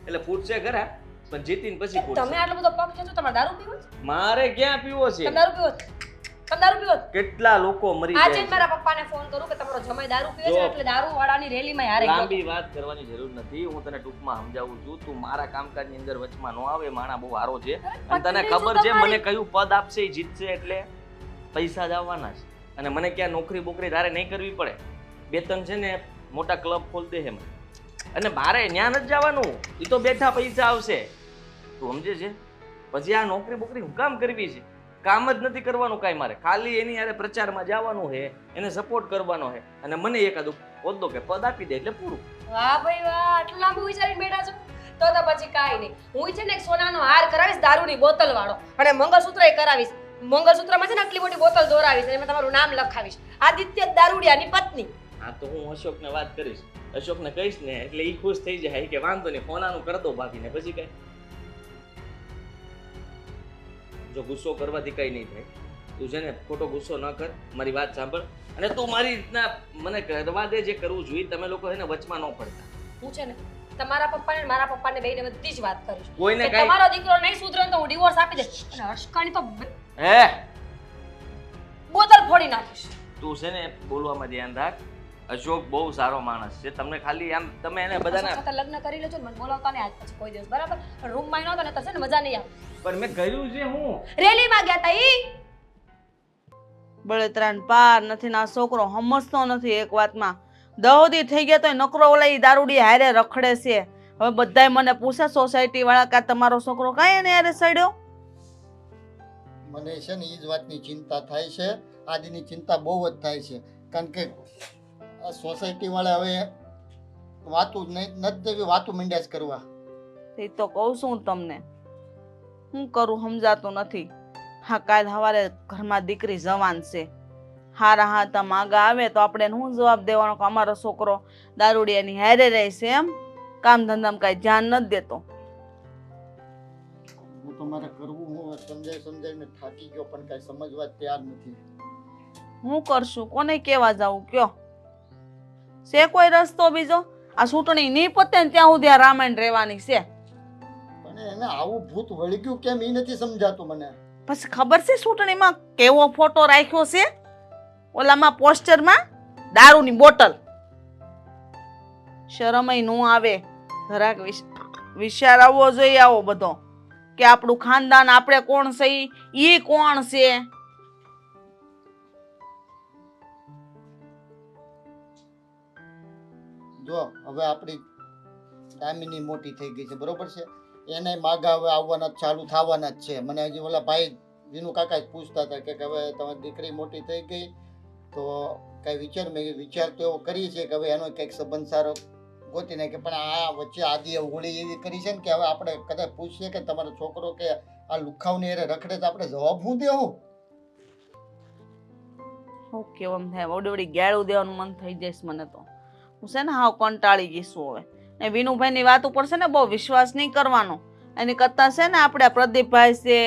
એટલે ફૂટશે ખરા, પણ જીતીને પછી તમે ફૂટશે. આટલો બધો પગ ખેંચો, તમારે દારૂ પીવો છે? મારે ક્યાં પીવો છે? તમે દારૂ પીવો છે? તમે દારૂ પીવો છે? કેટલા લોકો મરી આજે જ જાય છે. મારા પપ્પાને ફોન કરું કે તમારો જમાઈ દારૂ પીવે છે જો. એટલે દારૂ વાળાની રેલીમાં હારે ગયો. લાંબી વાત કરવાની જરૂર નથી. હું તને ટૂંકમાં સમજાવું છું. તું મારા કામકાજની અંદર વચમાં ન આવે. માણા બહુ હારો છે અને તને પત્ની ખબર છું છે તમારી. મને કયું પદ આપશે એ જીતશે, એટલે પૈસા જ આવવાના છે. અને મને ક્યાં નોકરી બોકરી તારે નહીં કરવી પડે. બેતન છે ને મોટા ક્લબ ખોલ દે એમ, અને મારે ત્યાં નથી જવાનું. એ તો બેઠા પૈસા આવશે, તું સમજે છે? પછી આ નોકરી બોકરી હું કામ કરવી છે? કામ જ નથી કરવાનું કાંઈ મારે. ખાલી એની યારે પ્રચારમાં જવાનું છે, એને સપોર્ટ કરવાનો છે, અને મને એકાદું હોદ્દો કે પદ આપી દે એટલે પૂરું. વાહ ભાઈ વાહ, આટલું લાંબુ વિચારીને બેઠા છો. તો પછી કાંઈ નહીં, હું છે ને એક સોનાનો હાર કરાવીશ દારૂની બોતલ વાળો, અને મંગળસૂત્ર કરાવીશ. મંગળસૂત્રમાં છે ને આટલી મોટી બોતલ દોરાવીશ, અને એમાં તમારું નામ લખાવીશ, આદિત્ય દારૂડિયાની પત્ની. હા તો હું અશોકને વાત કરીશ. અશોકને કહીશ ને એટલે ઈ ખુશ થઈ જાય કે વાંધો નહીં, ફોનાનું કર દો ભાભીને. પછી કઈ જો ગુસ્સો કરવાથી કઈ નહીં થાય. તું છે ને ખોટો ગુસ્સો ન કર, મારી વાત સાંભળ, અને તું મારી રીતના મને કરવા દે જે કરવું જોઈએ. તમે લોકો છે ને વચમાં ન પડતા. હું છે ને તમારા પપ્પાને અને મારા પપ્પાને બેયને બધી જ વાત કરીશ કોઈને કે કાંઈ- તમારો દીકરો નહીં સુધરે ને તો હું ડિવોર્સ આપી દઈશ, અને હર્ષકાની તો હે બોતલ ફોડી નાખીશ. તું છે ને બોલવામાં ધ્યાન રાખ. અશોક બહુ સારો માણસ છે. તમને ખાલી આમ તમે એને અશોક બધાને સાથે લગ્ન કરી લેજો ને, મને બોલાવતા નહીં આજ પછી કોઈ દિવસ, બરાબર? પણ રૂમમાં નહોતો ને તો છે ને મજા નહીં આવે. પણ મેં કર્યું છે હું. રેલીમાં ગયા તા ઈ બળતરાન પાર નથી ને આ છોકરો સમજતો નથી એક વાતમાં. દહોદી થઈ ગયા તો નકરો ઓલા ઈ દારૂડી હારે રખડે છે. હવે બધાય મને પૂછે સોસાયટી વાળા કે તમારો છોકરો કાંઈ એને હારે સડ્યો. મને છે ને એ જ વાતની ચિંતા થાય છે. આદિની ચિંતા બહુ જ થાય છે, કારણ કે આ સોસાયટી વાળા હવે વાતું નથી દેવી, વાતું માંડ્યા જ કરવા. એ તો કહું છું તમને, હું કરું સમજાતું નથી. હા કાલ સવારે ઘરમાં દીકરી જવાન છે, હારા હાતા માગા આવે તો આપણે શું જવાબ દેવાનો કે અમારો છોકરો દારૂડિયાની હારે રહેશે એમ? કામ ધંધામાં કાંઈ ધ્યાન નથી દેતો. હું તો મારે કરવું હું સમજાઈને થાકી ગયો પણ કાંઈ સમજવા તૈયાર નથી. હું કરશું? કોને કેવા જાવું કયો? છે કોઈ રસ્તો બીજો? આ ચૂંટણી નહીં પતે ને ત્યાં સુધી આ રામાયણ રહેવાની છે. પણ એને આવું ભૂત વળી ગયું કેમ એ નથી સમજાતું મને. પછી ખબર છે ચૂંટણીમાં કેવો ફોટો રાખ્યો છે? ઓલામાં પોસ્ટરમાં દારૂની બોટલ. શરમય નો આવે. જરાક વિચાર આવવો જોઈએ આવો બધો કે આપણું ખાનદાન, આપણે કોણ છે, ઈ કોણ છે. જો હવે આપણી દામિની મોટી થઈ ગઈ છે બરોબર છે, એને માગા હવે આવવાના જ ચાલુ થવાના જ છે. મને હજી ઓલા ભાઈ વિનુ કાકા જ પૂછતા હતા કે હવે તમારી દીકરી મોટી થઈ ગઈ તો કઈ વિચાર, મેં વિચાર તો એવો કરી છે કે હવે એનો કંઈક સંબંધ સારો ગોતી નાખે. પણ આ વચ્ચે આદિએ હોળી એવી કરી છે ને કે હવે આપણે કદાચ પૂછીએ કે તમારો છોકરો કે આ લુખાવની હારે રખડે તો આપણે જવાબ શું દેવું? હું કેવું થાય વડી ગાળું દેવાનું મન થઈ જઈશ મને તો. હું છે ને હાવ કંટાળી ગઈશું હવે. ને વિનુભાઈની વાત ઉપર છે ને બહુ વિશ્વાસ નહીં કરવાનો. એની કરતાં છે ને આપણે પ્રદીપભાઈ છે,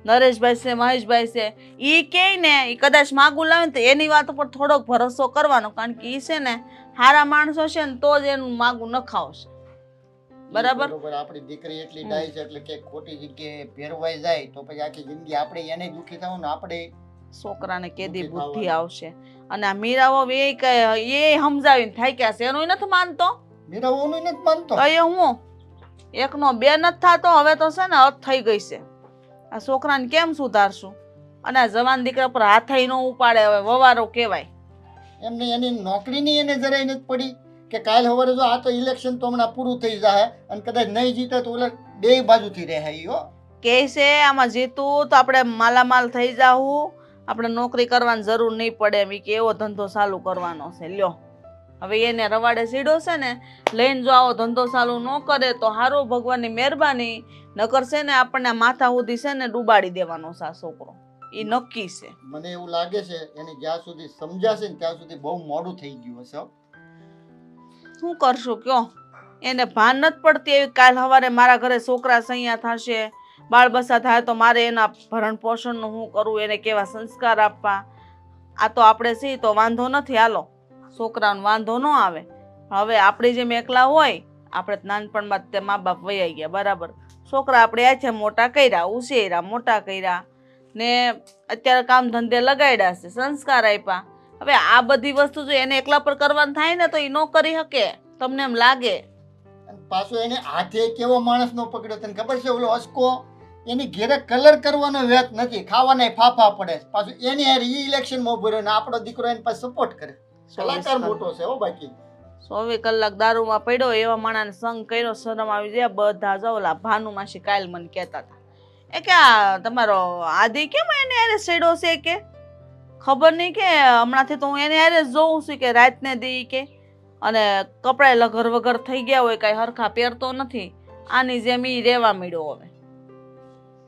નરેશભાઈ છે, મહેશભાઈ છે, એ કહે ને એ કદાચ માગું લાવે ને તો એની વાત ઉપર થોડોક ભરોસો કરવાનો. કારણ કે એ છે ને સારા માણસો છે ને તો જ એનું માગું નખાવશે. બરાબર? બરોબર. આપણી દીકરી એટલી ડાય છે એટલે કે ખોટી જગ્યાએ ભેરવાઈ જાય તો પછી આખી જિંદગી આપણે એને દુખી થવું ને આપણે છોકરાને કેદી બુદ્ધિ આવશે. અને આ મીરાઓ એ સમજાવીને થાય કે છે એનું નથી માનતો. મીરાઓનું નથી માનતો. તો એ હું એકનો બે નથી થતો. હવે તો છે ને હદ થઈ ગઈ છે. આ છોકરાને કેમ સુધારશું? અને આ જવાન દીકરા પર હાથઈ ન ઉપાડે હવે વવારો કહેવાય. એમને એની નોકરીની એને જરાય નથી પડી કે કાલ સવારે જો આ તો ઇલેક્શન તો હમણાં પૂરું થઈ જાય અને કદાચ નહીં જીતે તો ઓલા બે બાજુથી રહે ઈ હો. કે છે આમાં જીતું તો આપણે માલામાલ થઈ જાવું, આપણે નોકરી કરવાની જરૂર નહીં પડે એમ. કે એવો ધંધો ચાલુ કરવાનો છે. લ્યો હવે એને રવાડે સીડો છે ને લઈને જો આવો ધંધો ચાલુ ન કરે તો હારું, ભગવાનની મહેરબાની. નકર છે ને આપણને માથા સુધી છે ને ડૂબાડી દેવાનો છે આ છોકરો. એ નક્કી છે. મને એવું લાગે છે એને જ્યાં સુધી સમજાશે ને ત્યાં સુધી બહુ મોડું થઈ ગયું હશે. શું કરશું કયો? એને ભાન નથી પડતી એવી. કાલ સવારે મારા ઘરે છોકરા સૈયા થશે, બાળ બસા થાય તો મારે એના ભરણ પોષણનું શું કરવું, એને કેવા સંસ્કાર આપવા. આ તો આપણે છીએ તો વાંધો નથી, હાલો છોકરાનો વાંધો ન આવે. હવે આપણે જેમ એકલા હોય, આપણે નાનપણમાં તે મા બાપ વૈયા ગયા બરાબર. છોકરા આપણે આ છે મોટા કર્યા, ઉછેર્યા, મોટા કર્યા ને અત્યારે કામ ધંધે લગાડ્યા છે, સંસ્કાર આપ્યા. હવે આ બધી વસ્તુ જો એને એકલા પર કરવાનું થાય ને તો એ ન કરી શકે. તમને એમ લાગે? પાછો એને હાથે કેવો માણસ નો પકડ્યો તને ખબર છે? ઓલો અસકો એની ઘેરે કલર કરવાનો વેત નથી, ખાવાના ફાફા પડે. પાછું એની હારે ઈ ઇલેક્શનમાં ઉભો રહ્યો ને આપણો દીકરો એને પાસે સપોર્ટ કરે. કલાકાર મોટો છે હો. બાકી 24 કલાક દારૂમાં પડ્યો એવા માણાને સંગ કર્યો. શરમ આવી જાય. બધા જવલા ભાનુ માસી કાલ મને કહેતા હતા એ કે આ તમારો આદિ કેમ એને હારે સેડો છે કે ખબર નહીં કે હમણાંથી તો હું એને હારે જોઉં છું કે રાતને દી કે અને કપડાં લગર વગર થઈ ગયા હોય, કાંઈ હરખા પહેરતો નથી. આની જેમ ઈ રહેવા મળ્યો. હવે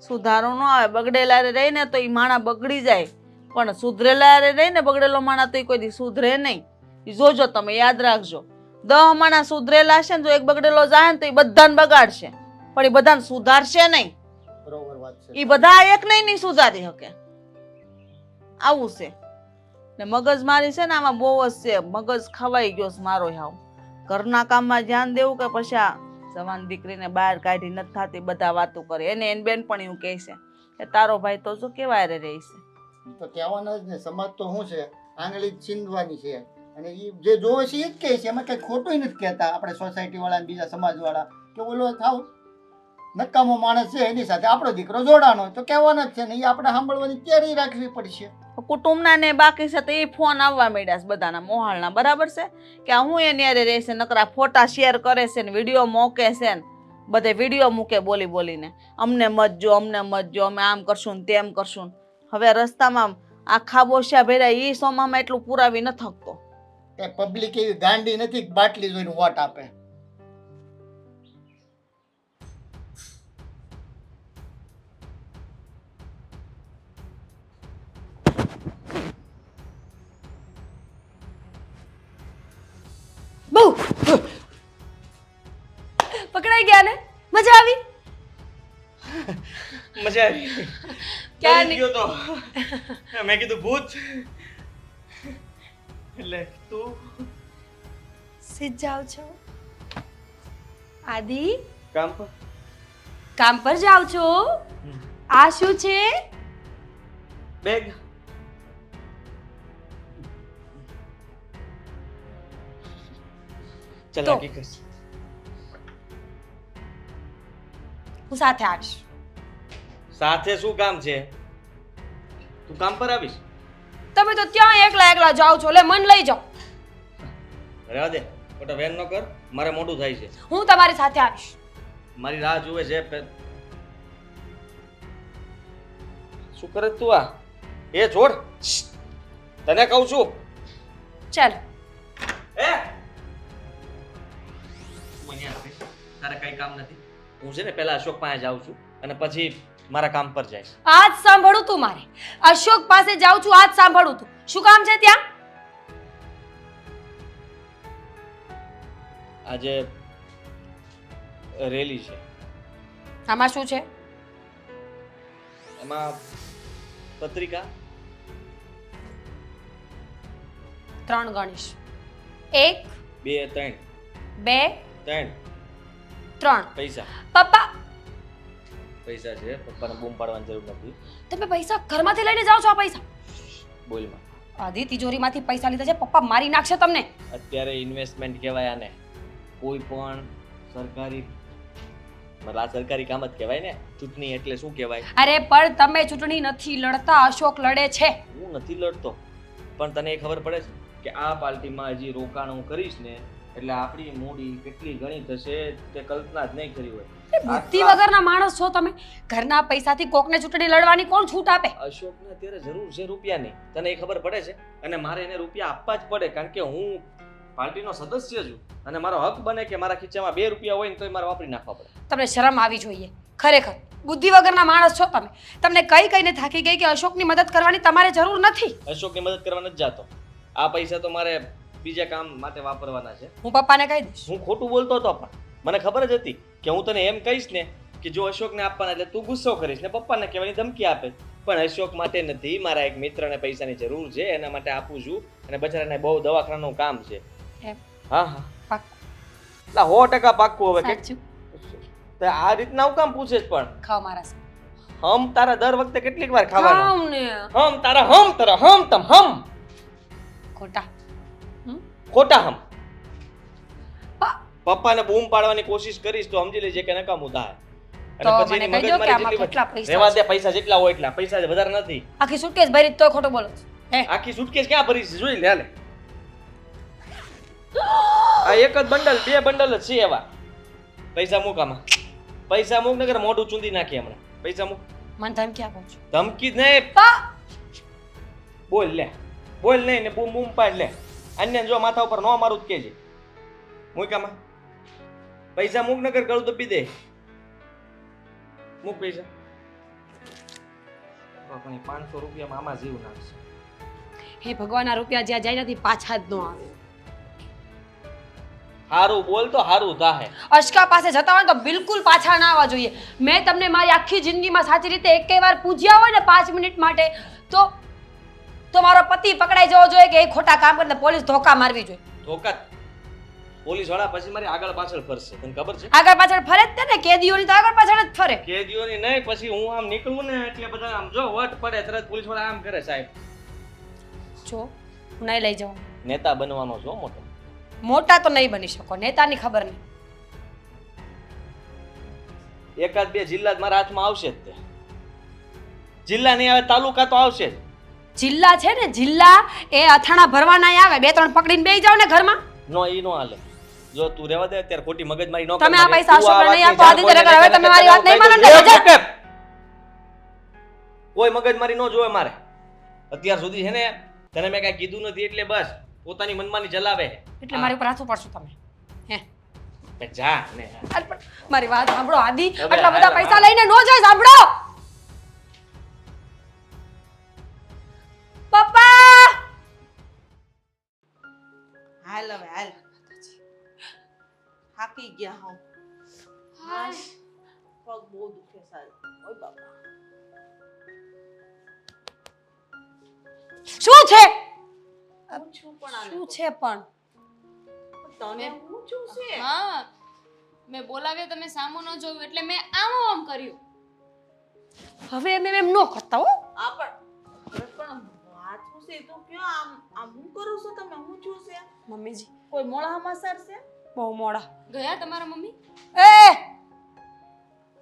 સુધારો ન આવે. બગડેલા રહીને તો એ માણા બગડી જાય, પણ સુધરેલા રહીને બગડેલો માણા તો એ કોઈ દી સુધરે નહીં. જોજો તમે, યાદ રાખજો. 10 માણા સુધરેલા છે ને જો એક બગડેલો જાય ને તો એ બધાને બગાડશે, પણ એ બધાને સુધારશે નહીં. બરોબર વાત છે. એ બધા એક નહીં સુધારી શકે. આવું છે ને મગજ મારી છે ને આમાં બહુ જ છે. મગજ ખવાઈ ગયો છે મારો. હાવ ઘરના કામમાં ધ્યાન દેવું કે પછી આ જવાન દીકરીને બહાર કાઢી નથી થતી. બધા વાતો કરે. એને એની બેન પણ એવું કહે છે કે તારો ભાઈ તો જો કેવા રે રહી છે. તો કહેવાના જ ને. સમાજ તો શું છે, આંગળી જ છીંદવાની છે અને એ જે જોવે છે એ જ કહે છે. એમાં કંઈ ખોટું નથી કહેતા આપણે સોસાયટી વાળા ને બીજા સમાજ વાળા કે ઓલો થાવ નકામો માણસ છે એની સાથે આપણો દીકરો જોડાણો તો કહેવાના જ છે ને. એ આપણે સાંભળવાની તૈયારી રાખવી પડશે. કુટુંબના ને બાકી છે તો એ ફોન આવવા માંડ્યા છે બધાના મોહાળના. બરાબર છે કે હું એની હારે રહેશે, નકરા ફોટા શેર કરે છે ને વિડીયો મોકે છે ને બધે વિડીયો મૂકે બોલી બોલીને અમને મતજો, અમને મતજો, અમે આમ કરશું ને તેમ કરશું. હવે રસ્તામાં આ ખાબોશિયા ભર્યા એ સોમામાં એટલું પુરાવી ન થકતો. કે પબ્લિક એવી ગાંડી નથી બાટલી જોઈને વોટ આપે. મજા આવી મજા આવી ક્યાં ડરી ગયો તો મેં કીધું ભૂત એટલે તું સીધ જાઓ છો આદિ કામ પર કામ પર જાઓ છો આ શું છે બેગ ચલ તો. નક્કી કર હું સાથે આવીશ સાથે શું કામ છે તું કામ પર આવીશ તમે તો ત્યાં એકલા એકલા જાઓ છો એટલે મન લઈ જાઓ રહેવા દે ખોટા વેન ન કર મારે મોડું થાય છે હું તમારી સાથે આવીશ મારી રાહ જુએ છે શું કરે તું આ એ છોડ તને કહું છું ચાલ એ મને આપે તારે કઈ કામ નથી હું છે ને પહેલા અશોક પાસે જાઉં છું અને પછી મારા કામ પર જાય આજ સાંભળું તું મારે અશોક પાસે જાઉં છું આજ સાંભળું તું શું કામ છે ત્યાં આજે રેલી છે આમાં શું છે એમાં પત્રિકા 3 ગણીશ 1 2 3 2 3 3 પૈસા પપ્પા પૈસા છે પપ્પાને બૂમ પાડવાની જરૂર નથી તમે પૈસા ઘરમાંથી લઈને જાઓ છો આ પૈસા બોલમાં આધી તિજોરીમાંથી પૈસા લીધા છે પપ્પા મારી નાખશે તમને અત્યારે ઇન્વેસ્ટમેન્ટ કહેવાય આને કોઈ પણ સરકારી મતલબ આ સરકારી કામ જ કહેવાય ને ચૂંટણી એટલે શું કહેવાય અરે પણ તમે ચૂંટણી નથી લડતા અશોક લડે છે હું નથી લડતો પણ તને એ ખબર પડે છે કે આ પાર્ટીમાં હજી રોકાણ હું કરીશ ને એટલે આપણી મૂડી કેટલી ઘણી થશે તે કલ્પના જ નહીં કરી હોય બુદ્ધિ વગરના માણસ છો તમે ઘરના પૈસાથી કોકને ચૂંટણી લડવાની કોણ છૂટ આપે અશોકને અત્યારે જરૂર છે રૂપિયાની તને એ ખબર પડે છે અને મારે એને રૂપિયા આપવા જ પડે કારણ કે હું પાર્ટીનો સદસ્ય છું અને મારો હક બને કે મારા ખીચામાં 2 રૂપિયા હોય ને તોય મારે વાપરી નાખવા પડે તમને શરમ આવી જોઈએ ખરેખર બુદ્ધિ વગરના માણસ છો તમે તમને કઈને થાકી ગઈ કે અશોકની મદદ કરવાની તમારે જરૂર નથી અશોકની મદદ કરવા નથી જાતો આ પૈસા તો મારે બીજા કામ માટે વાપરવાના છે હું પપ્પાને કહી દઈશ હું ખોટું બોલતો હતો પણ મને ખબર જ હતી કે હું તને એમ કહીશ ને કે જો અશોકને આપવાના એટલે તું ગુસ્સો કરીશ ને પપ્પાને કહેવાની ધમકી આપે પણ અશોક માટે નથી મારા એક મિત્રને પૈસાની જરૂર છે એના માટે આપું છું અને બચારાને બહુ દવાખાનાનું કામ છે એમ હા હા પાક્કું. એટલે 100% પાક્કું હવે કે સાચું તે આ રીતના હું કામ પૂછે છે પણ ખાઓ મારા સાથે. હમ તારા દર વખતે કેટલીક વાર ખાવાનો ખાઓ ને હમ તારા હમ તમ હમ ખોટા ખોટા હમ પા- પપ્પાને બૂમ પાડવાની કોશિશ કરીશ તો સમજી લેજે કે નકામું થાય તો મને કહી દો કે આમાં કેટલા પૈસા રહેવા છે. દે પૈસા જેટલા હોય એટલા પૈસા વધારે નથી આખી સુટકેસ ભરી તોય ખોટું બોલો છો. હે આખી સુટકેસ ક્યાં ભરી છે જોઈ લે હાલે આ એક જ બંડલ 2 બંડલ જ છે એવા પૈસા મૂક આમાં પૈસા મૂક નગર મોઢું ચૂંદી નાખી હમણાં પૈસા મૂક મને ધમકી આપો છો ધમકી જ નહીં પા બોલ નહીં ને બૂમ બૂમ પાડ લે અન્ય જો માથા ઉપર નો મારું જ કેજે મૂકામાં પૈસા મૂક નગર ગળું દબી દે મૂક પૈસા પણ 500 રૂપિયામાં આમાં જીવ નાખશે હે ભગવાન આ રૂપિયા જ્યાં જાય નથી પાછા જ ન આવે હારું બોલ તો હારું થાહે અશકા પાસે જતા હોય તો બિલકુલ પાછા ના આવવા જોઈએ મેં તમને મારી આખી જિંદગીમાં સાચી રીતે એકેય વાર પૂછ્યા હોય ને 5 મિનિટ માટે તો મારો પતિ પકડાઈ જવો જોઈએ કે એ ખોટા કામ કરીને પોલીસ ધોકા મારવી જોઈએ ધોકા પોલીસ વાળા પછી મારી આગળ પાછળ ફરશે તને ખબર છે આગળ પાછળ ફરે જ તે ને કેદીઓની તો આગળ પાછળ જ ફરે કેદીઓની નહીં પછી હું આમ નીકળું ને એટલે બધા આમ જો વટ પડે તરત પોલીસ વાળા આમ કરે સાહેબ જો હું નહીં લઈ જાઉં નેતા બનવાનો છો મોટો મોટા તો નહીં બની શકો નેતાની ખબર નહીં એકાદ 2 જિલ્લા જ મારા હાથમાં આવશે જ તે જિલ્લા નહીં આવે તાલુકા તો આવશે જ જિલ્લા છે ને જિલ્લા એ અથાણા ભરવા ના આવે 2-3 પકડીને બેસી જાવ ને ઘરમાં નો ઈ નો હાલે જો તું રહેવા દે અત્યારે ખોટી મગજમારી નો તમે આ પૈસા અશોકને નહીં આપો આદિત્યને કરો હવે તમે મારી વાત નહીં માનો ને રજા. કોઈ મગજમારી નો જોવે મારે અત્યાર સુધી છે ને તને મેં કઈ કીધું નથી એટલે બસ પોતાની મનમાની ચલાવે એટલે મારી ઉપર હાથું પડશું તમે હે કે જા ને અરે પણ મારી વાત સાંભળો આદિ હવે આટલા બધા હાલ, પૈસા હાલ. લઈને નો જાય સાંભળો પપ્પા હાલ હવે હાલ થાકી ગયા હું હાય સારું ઓય બાપા શું છે હું છું પણ આને શું છે પણ તને હું છું છે હા મેં બોલાવ્યો તમે સામો ન જોયું એટલે મેં આમ કર્યું. હવે એમ ન કરતા હો. આ પણ વાત શું છે તું કયો આમ હું કરું છું તમે હું છું છે મમ્મીજી કોઈ મોળા હમાસર છે બહુ મોડા. ગયા તમારા મમ્મી એ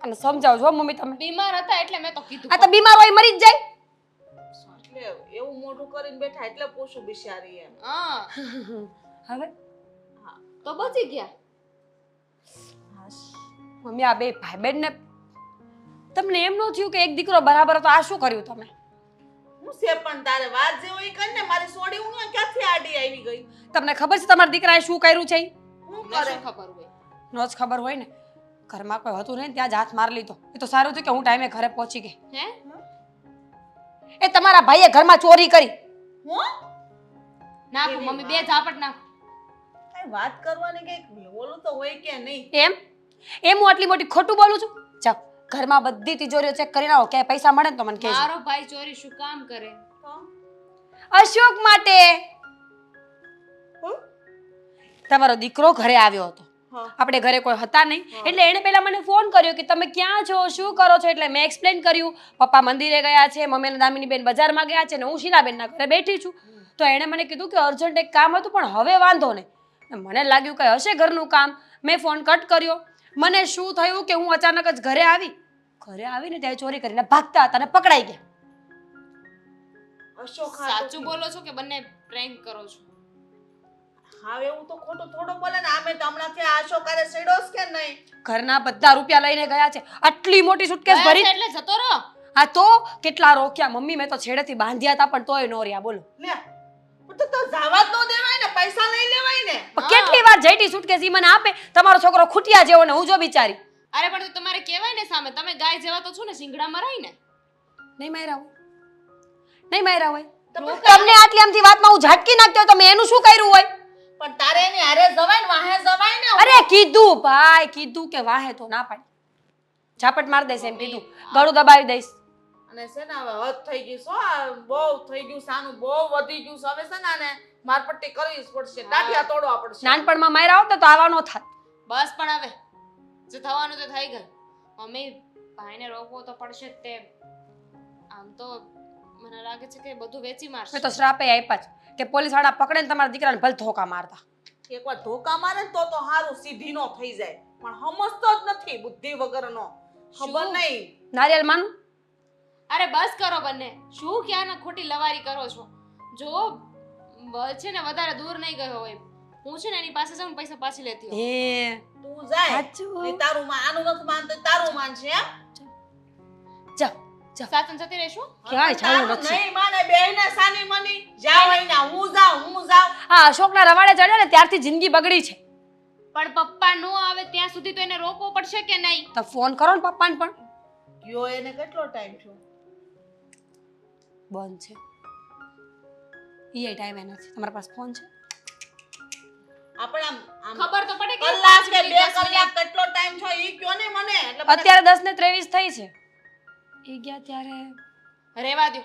અને સમજાવજો હો મમ્મી તમે. બીમાર હતા એટલે મેં તો કીધું. આ તો બીમાર હોય મરી જ જાય. એટલે એવું મોઢું કરીને બેઠા એટલે પૂછું બિચારી એમ હા હવે તો બચી ગયા. મમ્મી આ બે ભાઈ બેન ને તમને એમ ન થયું કે એક દીકરો બરાબર હતો? આ શું કર્યું તમે? હું છે પણ તારે વાત જે હોય કરીને મારી સોડી હું ક્યાંથી આડી આવી ગઈ તમને ખબર છે તમારા દીકરાએ શું કર્યું છે? હું મને કરે શું ખબર હોય. નો જ ખબર હોય ને. ઘરમાં કોઈ હતું નહીં ત્યાં જ હાથ મારી લીધો. એ તો સારું થયું કે હું ટાઈમે ઘરે પહોંચી ગઈ. હે એ તમારા ભાઈએ ઘરમાં ચોરી કરી. હું નાખો એવી મમ્મી બે વાત. ઝાપટ નાખો. કઈ વાત કરવાની કઈક ઓલું તો હોય કે નહીં એમ હું આટલી મોટી ખોટું બોલું છું? જાઓ ઘરમાં બધી તિજોરીઓ ચેક કરીને આવો. ક્યાંય પૈસા મળે ને તો મને કહેજો. મારો ભાઈ ચોરી શું કામ કરે? તો અશોક માટે. હું? તમારો દીકરો ઘરે આવ્યો હતો. હા આપણે ઘરે કોઈ હતા નહીં હા. એટલે એણે પહેલા મને ફોન કર્યો કે તમે ક્યાં છો, શું કરો છો? એટલે મેં એક્સપ્લેન કર્યું. પપ્પા મંદિરે ગયા છે, મમ્મી અને દામિની બેન બજારમાં ગયા છે ને હું શીલાબેનના ઘરે બેઠી છું. તો એણે મને કીધું કે અર્જન્ટ એક કામ હતું પણ હવે વાંધો નહીં. મને લાગ્યું કે હશે ઘરનું કામ. મેં ફોન કટ કર્યો. મને શું થયું કે હું અચાનક જ ઘરે આવીને ત્યાં ચોરી કરીને ભાગતા હતા અને પકડાઈ ગયા. અશોક સાચું બોલો છો કે બંને પ્રેન્ક કરો છો? હા એવું તો ખોટું થોડું બોલે ને આમે તો હમણાંથી આ અશોકારે સડ્યોસ કે નહીં ઘરના બધા રૂપિયા લઈને ગયા છે. આટલી મોટી સુટકેસ ગયા ભરી. છે એટલે જતો રહો. આ તો કેટલા રોક્યા મમ્મી. મેં તો છેડેથી બાંધ્યા હતા પણ તોય નો રહ્યા. બોલો લે પણ તો જવા જ ન દેવાય ને પૈસા લઈ લેવાય ને પણ કેટલી વાર જઈટી સુટકેસ ઈ મને આપે. તમારો છોકરો ખૂટિયા જેવો ને હું જો બિચારી. અરે પણ તો તમારે કહેવાય ને સામે તમે ગાય જેવા તો છો ને સિંગડામાં રહી ને. નહીં માર્યા હોય. નહીં માર્યા હોય. તમે તમને આટલી આમથી વાતમાં હું ઝાટકી નાખતી હોય તો મેં એનું શું કર્યું હોય? પણ તારે એની હારે જવાય ને વાહે જવાય ને અરે કીધું ભાઈ કીધું કે વાહે તો ના પાડી. ઝાપટ માર દઈશ એમ કીધું. ગળું દબાવી દઈશ. અને છે ને હવે હદ થઈ ગઈ છો બહુ થઈ ગયું સાનું બહુ વધી ગયું છે હવે છે ને આને મારપટ્ટી કરવી જ પડશે ટાઢિયા તોડવા પડશે નાનપણમાં માર્યા હોત તો આવા નો થાત. બસ પણ હવે જે થવાનું તો થઈ ગયું. મમ્મી ભાઈને રોકવો તો પડશે જ. તે આમ તો મને લાગે છે કે બધું વેચી મારશે. મેં તો શ્રાપે આપ્યા છે કે પોલીસ વાળા પકડે ને તમારા દીકરાને ભલે ધોકા મારતા. એકવાર ધોકા મારે ને તો હારું સીધી નો થઈ જાય પણ સમજતો જ નથી બુદ્ધિ વગરનો ખબર શું? નહીં નારિયેલ માનું. અરે બસ કરો બંને. શું ક્યાં ખોટી લવારી કરો છો? જો છે ને વધારે દૂર નહીં ગયો હોય. હું છે ને એની પાસે જાઉં ને પૈસા પાછી લેતી હોઉં. હે તું જાય સાચું. ને તારું આનું નથી માનતો તારું માનશે એમ જા સાચું જતી રહેશું. ક્યાંય જાવું તારું નથી. નહીં માને બેયને સાની મની જાવ અહીંના હું જાઉં આ અશોકના રવાડે ચડ્યા ને ત્યારથી જિંદગી બગડી છે. પણ પપ્પા નો આવે ત્યાં સુધી તો એને રોકવો પડશે કે નહીં? તો ફોન કરો ને પપ્પાને પણ. ગયો એને કેટલો ટાઈમ થયો બંધ છે. ઈ ટાઈમ નથી. તમારા પાસે ફોન છે? આપણે આમ ખબર તો પડે કે કલાક કે 2 5 મિનિટ કલાક કેટલો ટાઈમ થયો ઈ કયો ને મને એટલે મને અત્યારે 10:23 થઈ છે. એ ગયા ત્યારે રહેવા દો.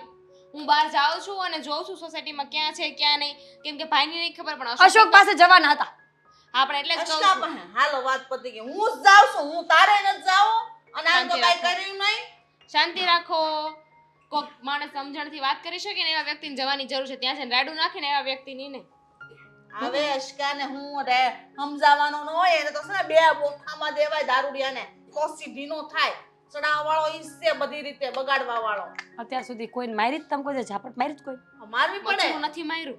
હું બહાર જાઉં છું અને જોઉં છું સોસાયટીમાં ક્યાં છે ક્યાં નહીં. કેમ કે ભાઈની નહીં ખબર પણ અશોક પાસે જવાના હતા. આપણે એટલે જ કહું અષ્ટા છું. પાસે હાલો વાત પતી ગઈ હું જ જાઉં છું હું તારે ન જાઉં અને આમ તો શાંતિ કાઈ રાખો. કર્યું નહીં શાંતિ રાખો. કોક માણસ સમજણથી વાત કરી શકે ને એવા વ્યક્તિને જવાની જરૂર છે. ત્યાં જઈને રાડું નાખીને એવા વ્યક્તિની નહીં. હવે અશકાને હું રે સમજાવવાનો ન હોય એને તો છે ને બે બોખામાં દેવાય દારૂડિયાને તો સીધી નો થાય ચડાવવા વાળો ઈ છે બધી રીતે બગાડવા વાળો અત્યાર સુધી કોઈને મારી જ તમે કોઈ ઝાપટ મારી જ કોઈ. મારવી પડે પછી હું નથી માર્યું.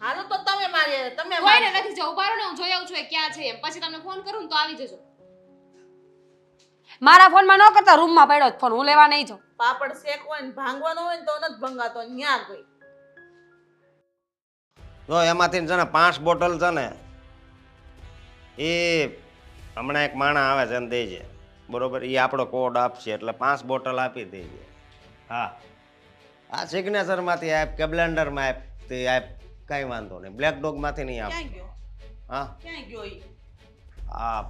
હાલો તો તમે મારી તમે કોઈને મારશો. નથી જવું. બારો ને હું જોઈ આવું છું એ ક્યાં છે એમ. પછી તમને ફોન કરું ને તો આવી જજો. મારા ફોનમાં ન કરતા રૂમમાં પડ્યો જ ફોન. હું લેવા નહીં જાઉં. પાપડ શેક હોય ને ભાંગવાનો હોય ને તો નથી ભંગાતો ન્યા ગઈ જો એમાંથી છે ને 5 બોટલ છે ને એ હમણાં એક માણા આવે છે એને દેજે બરોબર. એ આપણો કોડ આપશે એટલે 5 બોટલ આપી દેજે. હા આ સિગ્નેચરમાંથી આપ કે બ્લેન્ડરમાં આપ તે આપ કાંઈ વાંધો નહીં. બ્લેક ડોગમાંથી નહીં આપ. ક્યાં ગયો હા ક્યાં ગયો ઈ આ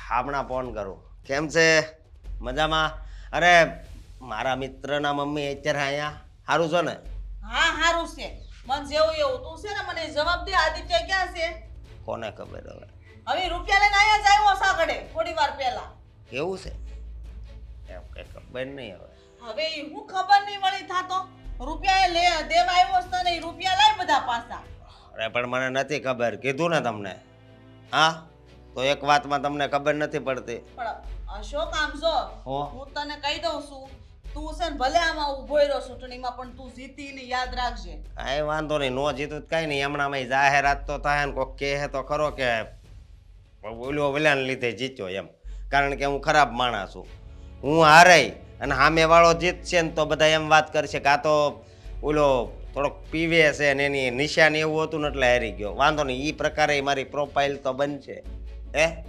હમણાં ફોન કરું. કેમ છે મજામાં? અરે મારા મિત્રના મમ્મી અત્યારે અહીંયા સારું છો ને? હા હારું છે મન જેવું એવું તું છે ને મને જવાબ દે આદિત્ય ક્યાં છે કોને ખબર હવે. હવે રૂપિયા લઈને આયા જ આવ્યો સાગડે થોડી વાર પહેલા એવું છે? એમ કઈ ખબર નહીં હવે. હવે ઈ હું ખબર નહીં વળી થાતો રૂપિયા એ લે દેવા આવ્યો છે તને ઈ રૂપિયા લાય બધા પાછા અરે પણ મને નથી ખબર, કીધું ને તમને. હા તો એક વાતમાં તમને ખબર નથી પડતી. પણ અશોક આમ જો હો. હું તને કહી દઉં છું તું છે ને ભલે આમાં ઉભો રહ્યો ચૂંટણીમાં પણ તું જીતીને યાદ રાખજે કાંઈ વાંધો નહીં, નો જીતું તો કાંઈ નહીં. હમણાં જાહેરાત તો થાય ને કોક કહે તો ખરો કે ઓલાને લીધે જીત્યો એમ, કારણ કે હું ખરાબ માણસ છું. હું હારાઈ અને સામે વાળો જીતશે ને તો બધા એમ વાત કરશે કે આ તો ઓલો થોડોક પીવે છે ને એની નિશાની એવું હતું ને એટલે હારી ગયો. વાંધો નહીં, એ પ્રકારે મારી પ્રોફાઇલ તો બનશે.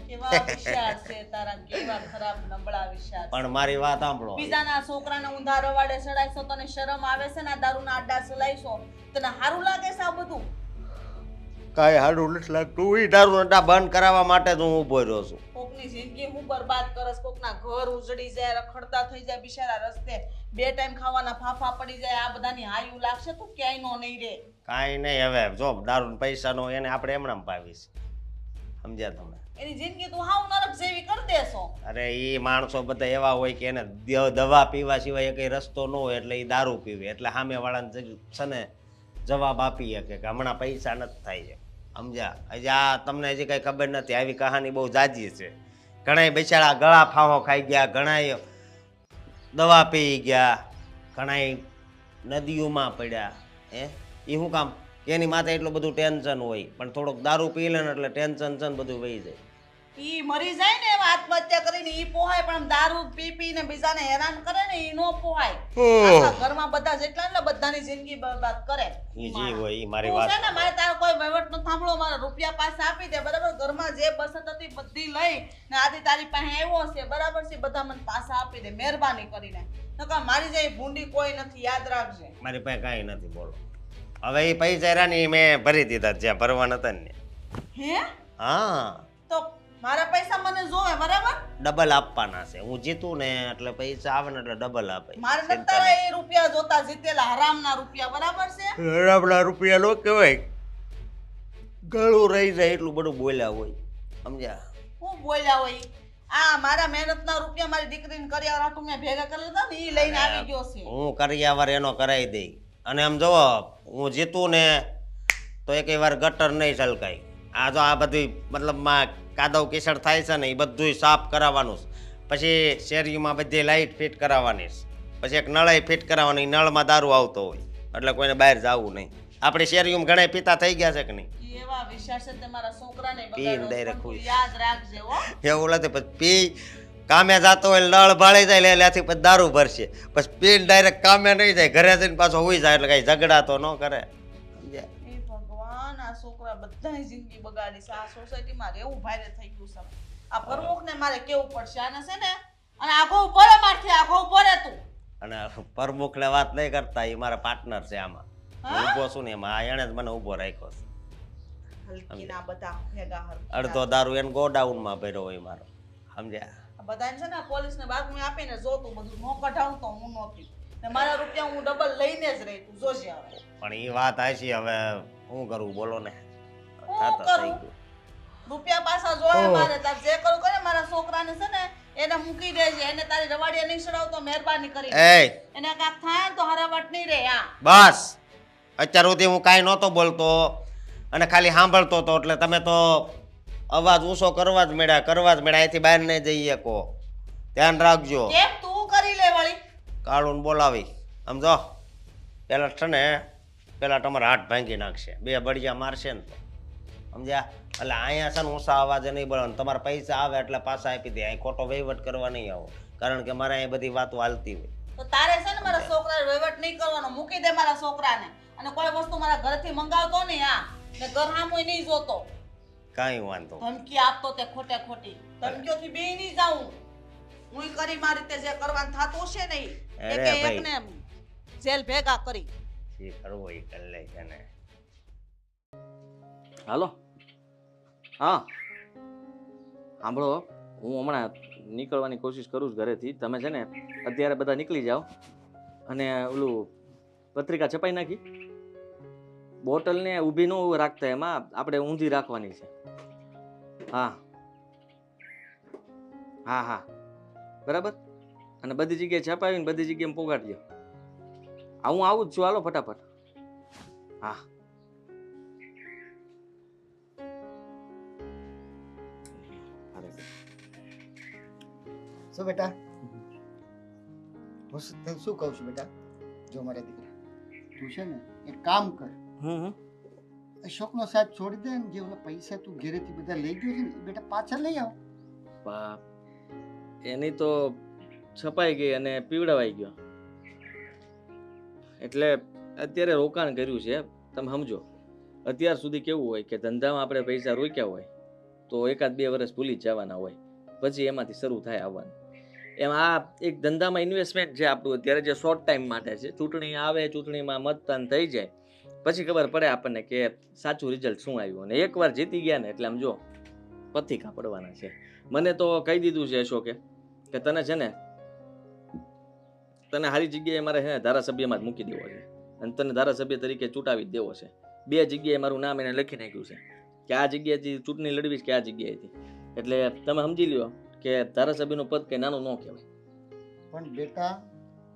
કેવા વિચાર છે તારા કેવા ખરાબ નબળા વિચાર છે. પણ મારી વાત સાંભળો. બીજાના છોકરાને ઊંધા રવાડે ચડાઈશો તને શરમ આવે છે ને આ દારૂના આડા ચલાઈશો તને સારું લાગે છે આ બધું કાંઈ સારું નથી લાગતું. એ દારૂ અડ્ડા બંધ કરાવવા માટે જ હું ઊભો રહ્યો છું. કોકની જિંદગી હું બરબાદ કરસ કોકના ઘર ઉજળી જાય રખડતા થઈ જાય બિચારા રસ્તે 2 ટાઈમ ખાવાના ફાફા પડી જાય આ બધાની હાયું લાગશે તું ક્યાંય નો નહીં રે કાંઈ નહીં, હવે જો દારૂ પૈસાનો એને આપણે એમણામ પાવીશ. સમજ્યા તમે? એની જિંદગી તું હાવ નરક જેવી કરી દેશો અરે એ માણસો બધા એવા હોય કે એને દવા પીવા સિવાય કઈ રસ્તો ન હોય એટલે એ દારૂ પીવે એટલે સામે વાળાને છે ને જવાબ આપી શકે કે હમણાં પૈસા નથી થાય છે. સમજ્યા? હજી આ તમને હજી કઈ ખબર નથી, આવી કહાની બહુ જાજી છે. ઘણા બિચારા ગળા ફાંહો ખાઈ ગયા, ઘણા દવા પી ગયા, ઘણા નદીઓમાં પડ્યા. એ શું કામ કે એની માથે એટલું બધું ટેન્શન હોય પણ થોડોક દારૂ પી લે ને એટલે ટેન્શન છે ને બધું વહી જાય. ઈ મરી જાય ને એવા આત્મહત્યા કરીને ઈ પોહાય પણ આમ દારૂ પી પીને બીજાને હેરાન કરે ને ઈ નો પોહાય આખા ઘરમાં બધા જેટલા ને બધાની જિંદગી બરબાદ કરે એ જે હોય એ મારી તું વાત. છે ને મારે તારો કોઈ વહીવટ નો થાંભળો મારા રૂપિયા પાછા આપી દે બરાબર ઘરમાં જે બચત હતી બધી લઈ ને આદિ તારી પાસે આવ્યો છે બરાબર છે બધા મને પાછા આપી દે મહેરબાની કરીને નકર મારી જેવી ભૂંડી કોઈ નથી યાદ રાખજે મારી પાસે કાંઈ નથી બોલો. હવે એ પૈસા રાની મેં ભરી દીધા જ્યાં ભરવાના હતા ને. હે હા તો મારા પૈસા મને જોવે બરાબર ડબલ આપવાના છે. હું જીતું ને એટલે પૈસા આવે ને એટલે ડબલ આપે. મારે નથી તારા એ રૂપિયા જોતા જીતેલા હરામના રૂપિયા બરાબર છે હરામના રૂપિયા નો કહેવાય, ગળું રહી જાય એટલું બધું બોલ્યા હોય. સમજ્યા? હું બોલ્યા હોય આ મારા મહેનતના રૂપિયા મારી દીકરીને કર્યા રાટુ મેં ભેગા કરેલા હતા ને ઈ લઈને આવી ગયો છે હું કર્યાવાર એનો કરાવી દઈ અને આમ જોવો હું જીતું ને તો એક વાર ગટર નહીં છલકાય. આ જો આ બધી મતલબમાં કાદવ કિચડ થાય છે ને એ બધું સાફ કરાવવાનું છે. પછી શેરીમાં બધી લાઇટ ફિટ કરાવવાની છે. પછી એક નળાઈ ફિટ કરાવવાની, નળમાં દારૂ આવતો હોય એટલે કોઈને બહાર જવું નહીં. આપણી શેરીમાં ઘણા પીતા થઈ ગયા છે કે નહીં? ઈ એવા વિચાર છે તમારા છોકરાને પીને બગાડો direct પણ તું હોય. યાદ રાખજે હો એવું નથી. પછી પી કામે જતો હોય નળ ભાળી જાય એટલે ત્યાંથી પછી દારૂ ભરશે, પછી પીને ડાયરેક્ટ કામે નહીં જાય, ઘરે જઈને પાછો હોઈ જાય એટલે કઈ ઝઘડા તો ન કરે. સમજ્યા? એ ભગવાન આ છોકરા બધાની જિંદગી બગાડી છે આ સોસાયટીમાં રહેવું ભારે થઈ ગયું છે આ પ્રમુખને મારે કેવું પડશે આને છે ને અને આગો ઉભો રે મારથી આગો ઉભો રે તું અને પ્રમુખને વાત નહીં કરતા, એ મારા પાર્ટનર છે આમાં. હું ઊભો છું ને એમાં એણે જ મને ઊભો રાખ્યો છે. હલકીના બધા ભેગા હરખી અડધો દારૂ એને ગોડાઉનમાં ભર્યો હોય મારો. સમજ્યા? આ બધાને છે ને પોલીસને બાતમી આપીને જોતું બધું નો કઢાવું તો હું નહોતી ને મારા રૂપિયા હું ડબલ લઈને જ રહી તું જોજે હવે પણ એ વાત આશી હવે શું કરવું બોલો ને. હું થાતા થઈ કરું ગયું. રૂપિયા પાછા જોયે મારે તાર જે કરું કરે મારા છોકરાને છે ને એને મૂકી દેજે એને તારી રવાડિયા નહીં ચડાવતો મહેરબાની કરી એને કાક થાય ને તો હરાવટ નહીં રે હા બસ અત્યાર સુધી હું કાંઈ નહોતો બોલતો અને ખાલી સાંભળતો હતો એટલે તમે તો અવાજ ઊંચો કરવા જ મળ્યા અહીંથી બહાર નહીં જઈએ કો. ધ્યાન રાખજો. કેમ તું કરી લે વળી કાળુને બોલાવી સમજો પેલા છે ને પેલા તમારા હાથ ભાંગી નાખશે, 2 બળિયા મારશે ને તો. સમજ્યા? એટલે અહીંયા છે ને ઊંચા અવાજે નહીં બોલવાનું. તમારા પૈસા આવે એટલે પાછા આપી દે. અહીં ખોટો વહીવટ કરવા નહીં આવો, કારણ કે મારે અહીં બધી વાતો હાલતી હોય. તો તારે છે ને મારા છોકરાને વહીવટ નહીં કરવાનો મૂકી દે મારા છોકરાને અને કોઈ વસ્તુ મારા ઘરેથી મંગાવતો નહીં હા ને ઘર સામુય નહીં જોતો કાંઈ વાંધો. ધમકી આપતો તે ખોટે ખોટી ધમકીઓથી બે નહીં જાઉં હું કરી મારી રીતે જે કરવાનું થતું હશે નહીં અરે એકે ભાઈ. એકને જેલ ભેગા કરી જે કરવું એ કરી લે છે ને. હાલો. હા સાંભળો, હું હમણાં નીકળવાની કોશિશ કરું છું ઘરેથી. તમે છે ને અત્યારે બધા નીકળી જાઓ અને ઓલું પત્રિકા છપાઈ નાખી. બોટલને ઊભી ન રાખતા, એમાં આપણે ઊંધી રાખવાની છે. હા હા હા બરાબર. અને બધી જગ્યાએ છપાવીને બધી જગ્યાએ પોગાડી દો. હું આવું જ છું, હાલો ફટાફટ. હા શું બેટા, હું તને શું કહું છું બેટા, જો મારા દીકરા, તું છે ને એક કામ કર, અશોકનો સાથ છોડી દે ને, જે ઓલા પૈસા તું ઘરેથી બધા લઈ ગયો છે ને એ બેટા પાછા લઈ આવ. બાપ, એની તો છપાઈ ગઈ અને પીવડાવાઈ ગયો. એટલે અત્યારે રોકાણ કર્યું છે. તમે સમજો, અત્યાર સુધી કેવું હોય કે ધંધામાં આપણે પૈસા રોક્યા હોય તો 1-2 વર્ષ ભૂલી જ જવાના હોય, પછી એમાંથી શરૂ થાય આવવાનું. એમ આ એક ધંધામાં ઇન્વેસ્ટમેન્ટ છે આપણું અત્યારે, જે શોર્ટ ટાઈમ માટે છે. ચૂંટણી આવે, ચૂંટણીમાં મતદાન થઈ જાય પછી ખબર પડે આપણને કે સાચું રિઝલ્ટ શું આવ્યું. અને એકવાર જીતી ગયા ને એટલે આમ જો પથિકા પડવાના છે. મને તો કહી દીધું છે અશોકે કે તને છે ને, તને સારી જગ્યાએ મારે છે ને ધારાસભ્યમાં જ મૂકી દેવો છે અને તને ધારાસભ્ય તરીકે ચૂંટાવી જ દેવો છે. 2 જગ્યાએ મારું નામ એને લખી નાખ્યું છે કે આ જગ્યાએથી ચૂંટણી લડવીશ કે આ જગ્યાએથી. એટલે તમે સમજી લ્યો કે ધારાસભ્યનું પદ કંઈ નાનું ન કહેવાય. પણ બેટા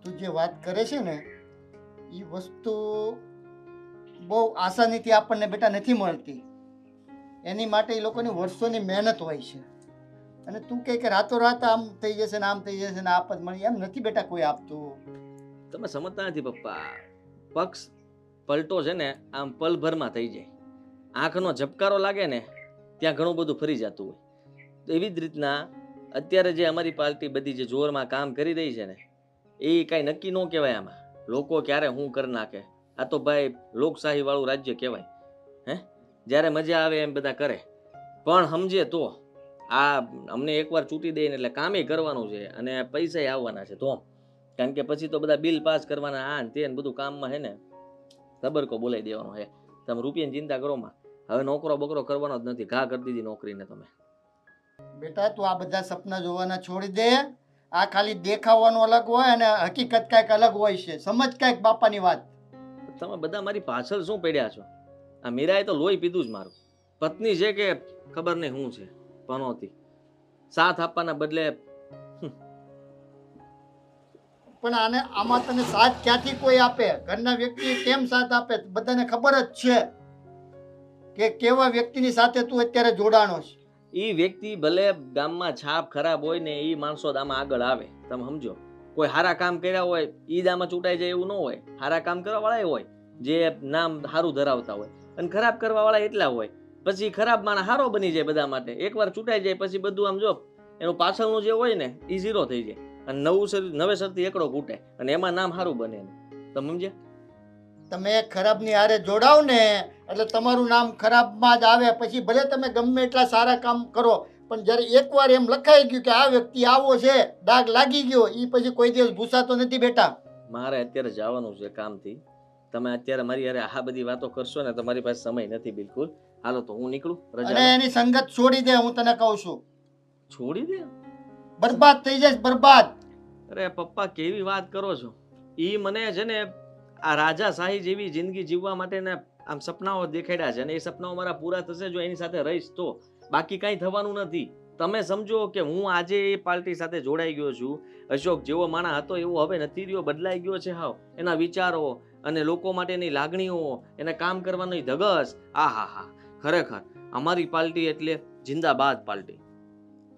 તું જે વાત કરે છે ને એ વસ્તુ બહુ આસાનીથી આપણને બેટા નથી મળતી. એની માટે એ લોકોની વર્ષોની મહેનત હોય છે. અને તું કહે કે રાતોરાત આમ થઈ જશે ને આમ થઈ જશે ને આપ જ મળી, એમ નથી બેટા કોઈ આપતું. તમે સમજતા નથી પપ્પા. પક્ષ પલટો છે ને આમ પલભરમાં થઈ જાય. આંખનો ઝબકારો લાગે ને ત્યાં ઘણું બધું ફરી જતું હોય. તો એવી જ રીતના અત્યારે જે અમારી પાર્ટી બધી જે જોરમાં કામ કરી રહી છે ને એ કાંઈ નક્કી ન કહેવાય. આમાં લોકો ક્યારે હું કરી નાખે. આ તો ભાઈ લોકશાહી વાળું રાજ્ય કહેવાય. જ્યારે મજા આવે એમ બધા કરે, પણ સમજે તો આ અમને એકવાર ચૂંટી દે ને એટલે કામે કરવાનું છે અને પૈસા આવવાના છે. તો કારણ કે પછી તો બધા બિલ પાસ કરવાના, આ ને તે ને બધું કામમાં છે ને તબરકો બોલાવી દેવાનો છે. તમે રૂપિયાની ચિંતા કરો માં, હવે નોકરો બકરો કરવાનો જ નથી. ઘા કરી દીધી નોકરીને તમે. બેટા તું આ બધા સપના જોવાના છોડી દે. આ ખાલી દેખાવાનું અલગ હોય અને હકીકત કાંઈક અલગ હોય છે. સમજ કાંઈક બાપાની વાત. તમે બધા મારી પાછળ શું પડ્યા છો? આ મીરાએ તો લોહી પીધું જ મારું. પત્ની છે કે ખબર નહીં શું છે, પનોતી. સાથ આપવાના બદલે પણ આમાં તને સાથ ક્યાંથી કોઈ આપે? ઘરના વ્યક્તિ કેમ સાથ આપે? બધાને ખબર જ છે કે કેવા વ્યક્તિની સાથે તું અત્યારે જોડાણો છે. એ વ્યક્તિ ભલે ગામમાં છાપ ખરાબ હોય ને એ માણસો જ આમાં આગળ આવે. તમે સમજો, કોઈ સારા કામ કર્યા હોય ઈ જ આમાં ચૂંટાઈ જાય એવું ન હોય. સારા કામ કરવા વાળા હોય જે નામ સારું ધરાવતા હોય, અને ખરાબ કરવા વાળા એટલા હોય પછી ખરાબ માણસ સારો બની જાય બધા માટે. એકવાર ચૂંટાઈ જાય પછી બધું આમ જો એનું પાછળનું જે હોય ને એ ઝીરો થઈ જાય અને નવેસરથી એકડો ઘૂંટે અને એમાં નામ સારું બને. તમે સમજ્યા? તમે ખરાબની હારે જોડાવ ને એટલે તમારું નામ ખરાબમાં જ આવે. પછી ભલે તમે ગમે એટલા સારા કામ કરો, પણ જ્યારે એકવાર એમ લખાઈ ગયું કે આ વ્યક્તિ આવો છે, ડાઘ લાગી ગયો, એ પછી કોઈ દિવસ ભૂસાતો નથી બેટા. મારે અત્યારે જવાનું છે કામથી. તમે અત્યારે મારી યારે આ બધી વાતો કરશો ને તો મારી પાસે સમય નથી બિલકુલ. હાલો તો હું નીકળું. અને રજા એની સંગત છોડી દે, હું તને કહું છું. છોડી દે? બરબાદ થઈ જાય, બરબાદ. અરે પપ્પા કેવી વાત કરો છો? ઈ મને છે ને આ રાજાશાહી જેવી જિંદગી જીવવા માટેના આમ સપનાઓ દેખાડ્યા છે અને એ સપનાઓ મારા પૂરા થશે જો એની સાથે રહીશ તો. બાકી કાંઈ થવાનું નથી. તમે સમજો કે હું આજે એ પાર્ટી સાથે જોડાઈ ગયો છું. અશોક જેવો માણસ હતો એવો હવે નથી રહ્યો, બદલાઈ ગયો છે હાવ. એના વિચારો અને લોકો માટેની લાગણીઓ, એને કામ કરવાની ધગસ, આ હા હા, ખરેખર અમારી પાર્ટી એટલે જિંદાબાદ પાર્ટી.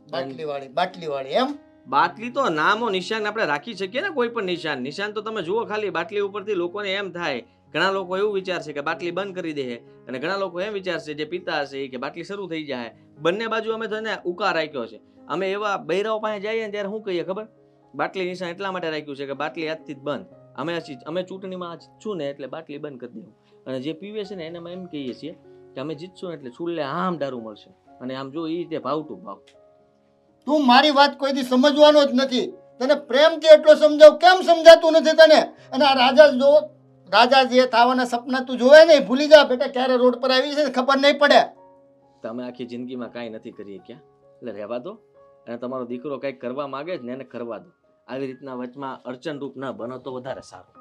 બાટલી વાળી એમ? બાટલી તો નામો નિશાન આપણે રાખી શકીએ ને, કોઈ પણ નિશાન તો તમે જુઓ ખાલી બાટલી ઉપરથી લોકોને એમ થાય. ઘણા લોકો એવું વિચારશે કે બાટલી બંધ કરી દે અને ઘણા લોકો એમ વિચારશે જે પીતા હશે કે બાટલી શરૂ થઈ જાય. બંને બાજુ અમે તો એને ઉકાર રાખ્યો છે. અમે એવા બૈરાઓ પાસે જઈએ ને ત્યારે શું કહીએ ખબર? બાટલી નિશાન એટલા માટે રાખ્યું છે કે બાટલી આજથી જ બંધ. અમે ચૂંટણીમાં જીતશું ને એટલે બાટલી બંધ કરી દેવું. અને જે પીવે છે ને એને અમે એમ કહીએ છીએ કે અમે જીતશું ને એટલે છૂલે આમ દારૂ મળશે. અને આમ જો એ રીતે ભાવ ટુ ભાવ. તું મારી વાત કોઈ દી સમજવાનો જ નથી. તને પ્રેમથી એટલો સમજાવ, કેમ સમજાતું નથી તને? અને આ રાજા જે થવાના સપના તું જોવે ને એ ભૂલી જા બેટા. ક્યારે રોડ પર આવી છે ખબર નહીં પડે. તમે આખી જિંદગીમાં કાંઈ નથી કરી ક્યાં, એટલે રહેવા દો. અને તમારો દીકરો કંઈક કરવા માંગે છે ને એને કરવા દો. આવી રીતના વચમાં અડચણરૂપ ન બનો તો વધારે સારું.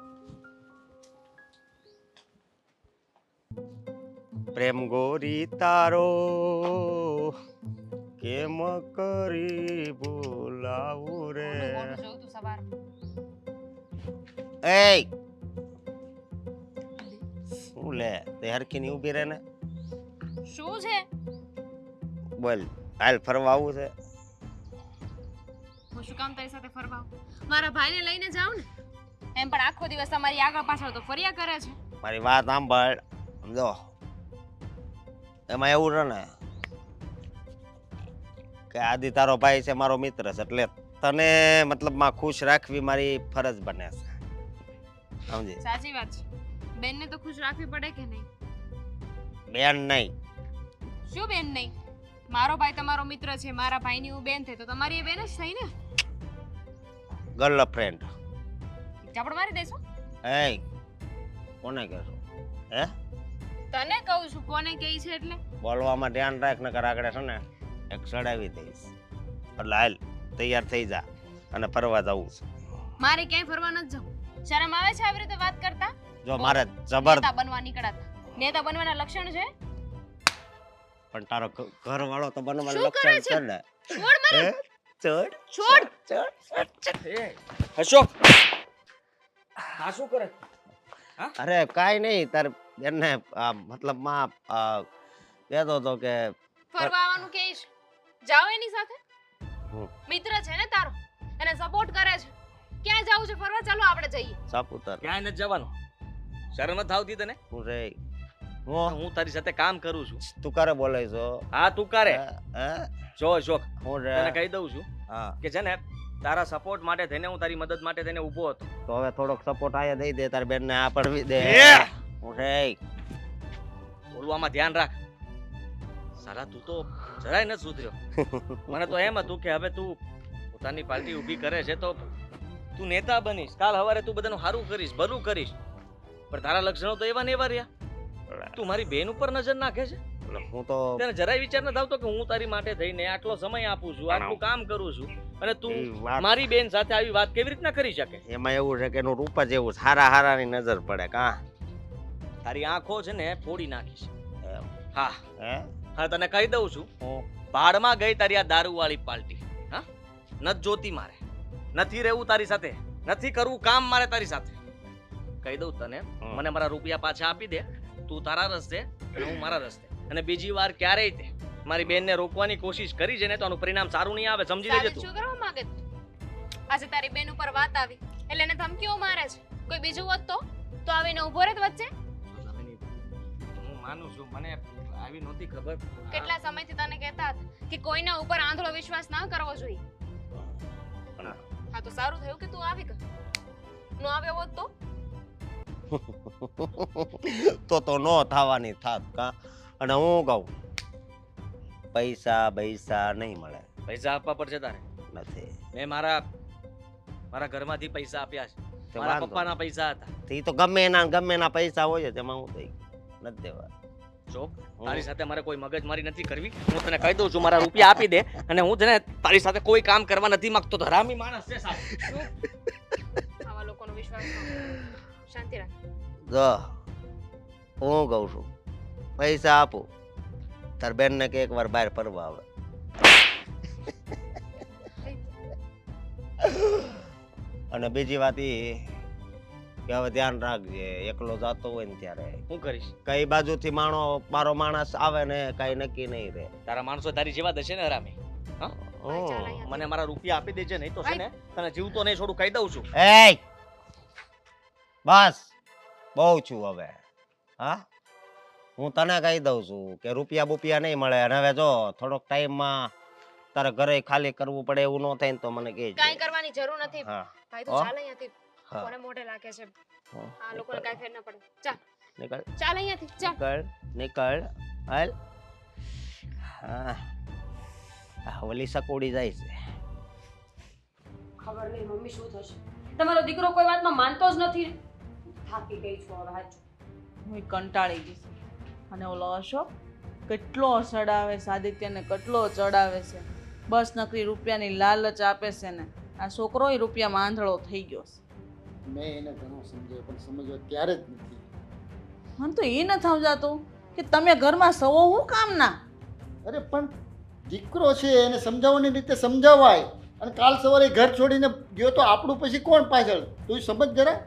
પ્રેમ ગોરી તારો કેમ કરી ભૂલાવું રે. મોઢું જોઉં તું સવારમાં. એ શું લે તે હરખીની ઊભી રહે ને. શું છે? બોલ હાલ ફરવા આવું છે. હું શું કામ તારી સાથે ફરવા આવું? મારા ભાઈને લઈને જાઉં ને. એમ પણ આખો દિવસ તમારી આગળ પાછળ તો ફર્યા કરે છે. મારી વાત સાંભળ. સમજો એમાં એવું છે ને કે આદિ તારો ભાઈ છે, મારો મિત્ર છે, એટલે તને મતલબમાં ખુશ રાખવી મારી ફરજ બને છે. સમજી? સાચી વાત છે. બેનને તો ખુશ રાખવી પડે કે નહીં? બેન નહીં, શું બેન નહીં? મારો ભાઈ તમારો મિત્ર છે, મારા ભાઈની હું બેન થઈ તો તમારી એ બેન જ થઈ ને. ગર્લફ્રેન્ડ. ઝાપડ મારી દેશો? એ કોને કહેશો? હે તને કહું છું કોને કહી છે એટલે. બોલવામાં ધ્યાન રાખ, નકર આગળ છે ને એક ચડાવી દઈશ. એટલે હાલ તૈયાર થઈ જા અને ફરવા જવું છે. મારે ક્યાંય ફરવા નથી જવું. શરમ આવે છે આવી રીતે વાત કરતા? જો મારે જબર નેતા બનવા નીકળાતા. નેતા બનવાના લક્ષણ છે? પણ તારો ઘર વાળો તો બનવાનું શું કરે લક્ષણ છે ને. છોડ મને. હે? ચડ છોડ. અશોક આ શું કરે? અરે કાઈ નહીં, તાર બેનને મતલબમાં કહેતો હતો કે ફરવા આવવાનું કે છે. જાઓ એની સાથે. હમ. મિત્ર છે ને તારો, એને સપોર્ટ કરે છે. ક્યાં જાવું છે ફરવા? ચાલો આપણે જઈએ. સાપુતાર. ક્યાંય નથી જવાનું. શરમ નથી આવતી તને? હું રે હું હું તારી સાથે કામ કરું છું. તું કરે બોલે છો? હા તું કરે. હે? જો અશોક હું રે તને કહી દઉં છું હા કે છે ને તારા સપોર્ટ માટે થઈને હું તારી મદદ માટે થઈને ઊભો હતો. તો હવે થોડોક સપોર્ટ આયા દઈ દે, તાર બેનને આ પડવી દે. એ! હું રે બોલવામાં ધ્યાન રાખ. સાલા તું તો જરાય નથી સુધર્યો. મને તો એમ હતું કે હવે તું પોતાની પાર્ટી ઊભી કરે છે તો તું નેતા બનીશ, કાલ સવારે તું બધાનું સારું કરીશ, ભલું કરીશ. પણ તારા લક્ષણો તો એવા ને એવા રહ્યા. તું મારી બેન ઉપર નજર નાખે છે. હું તો તને જરાય વિચાર નથી આવતો કે હું તારી માટે થઈને આટલો સમય આપું છું, આટલું કામ કરું છું અને તું એ વાત- મારી બેન સાથે આવી વાત કેવી રીતના કરી શકે? એમાં એવું છે કે એનું રૂપ જ એવું હારા હારાની નજર પડે કા. તારી આંખો છે ને ફોડી નાખીશ. એમ. હા હે હા તને કહી દઉં છું, હું ભાડમાં ગઈ તારી આ દારૂવાળી પાર્ટી. હા નથી જોતી મારે, નથી રહેવું તારી સાથે, નથી કરવું કામ મારે તારી સાથે. કહી દઉં તને, મને મારા રૂપિયા પાછા આપી દે. તું તારા રસ્તે અને હું મારા રસ્તે. અને બીજી વાર ક્યારેય તે મારી બેનને રોકવાની કોશિશ કરી છે ને તો આનું પરિણામ સારું નહીં આવે. સમજી લેજે સાબિત તું. શું કરવા માંગે તું? આજે તારી બેન ઉપર વાત આવી એટલે એને ધમકીઓ મારે છે. કોઈ બીજું હોત તો આવીને ઊભો રહેત વચ્ચે. હું માનું છું, મને આવી નહોતી ખબર. કેટલા સમયથી તને કહેતા હતા કે કોઈના ઉપર આંધળો વિશ્વાસ ના કરવો જોઈએ. હા તો સારું થયું કે તું આવી ગયો. નો આવ્યો હોત તો નો થવાની થાત કા. અને હું કહું પૈસા નહીં મળે. પૈસા આપવા પડશે તારે. નથી મેં મારા ઘરમાંથી પૈસા આપ્યા છે. તે મારા વાંધો પપ્પાના પૈસા હતા. તે તો ગમે એના પૈસા હોય છે, તેમાં હું થઈ નથી દેવા. ચોક તારી સાથે મારે કોઈ મગજમારી નથી કરવી. હું તને કહી દઉં છું, મારા રૂપિયા આપી દે અને હું છે ને તારી સાથે કોઈ કામ કરવા નથી માંગતો. તો હરામી માણસ છે સાહેબ. આવા લોકોનો વિશ્વાસ ન કરો. શાંતિ રાખ. જો હું કહું છું પૈસા આપું તાર બેનને કે એકવાર બહાર ફરવા આવે. અને બીજી વાત એ કે હવે ધ્યાન રાખજે, એકલો જાતો હોય ને ત્યારે હું કરીશ? કઈ બાજુથી મારો માણસ આવે ને કઈ નક્કી નહીં રહે. તારા માણસો તારી જેવા દશે ને હરામી. મને મારા રૂપિયા આપી દેજે, નહીં તો છે ને તને જીવતો નહીં છોડું. કહી દઉં છું. એ બસ બહુ છું હવે. હા હું તને કહી દઉં છું કે રૂપિયા બુપિયા નહીં મળે. અને હવે જો થોડોક ટાઈમમાં તારે ઘરે ખાલી કરવું પડે એવું ન થાય ને તો મને કહેજે. કાઈ કરવાની જરૂર નથી. હા ભાઈ તું ચાલ અહીંયાથી. કોને મોઢે લાગે છે? આ લોકોને કાઈ ફેર ન પડે. ચાલ નીકળ ચાલ અહીંયાથી. ચાલ નીકળ હાલ. હા આ ઓલી સકોડી જાય છે. ખબર નહીં મમ્મી શું થશે. તમારો દીકરો કોઈ વાતમાં માનતો જ નથી. થાકી ગઈ છું હવે હાચું. હું કંટાળી ગઈ છું. અને ઓલો અશોક કેટલો સડાવે છે, આદિત્યને કેટલો ચડાવે છે. બસ નકરી રૂપિયાની લાલચ આપે છે ને આ છોકરોય રૂપિયામાં આંધળો થઈ ગયો છે. મેં એને ઘણું સમજાવ્યું પણ સમજવા ત્યારે જ નથી. મને તો એ નથી સમજાતું કે તમે ઘરમાં સવો હું કામના. અરે પણ દીકરો છે એને સમજાવવાની રીતે સમજાવાય. અને કાલ સવારે ઘર છોડીને ગયો તો આપણું પછી કોણ પાછળ? તું સમજ જરા.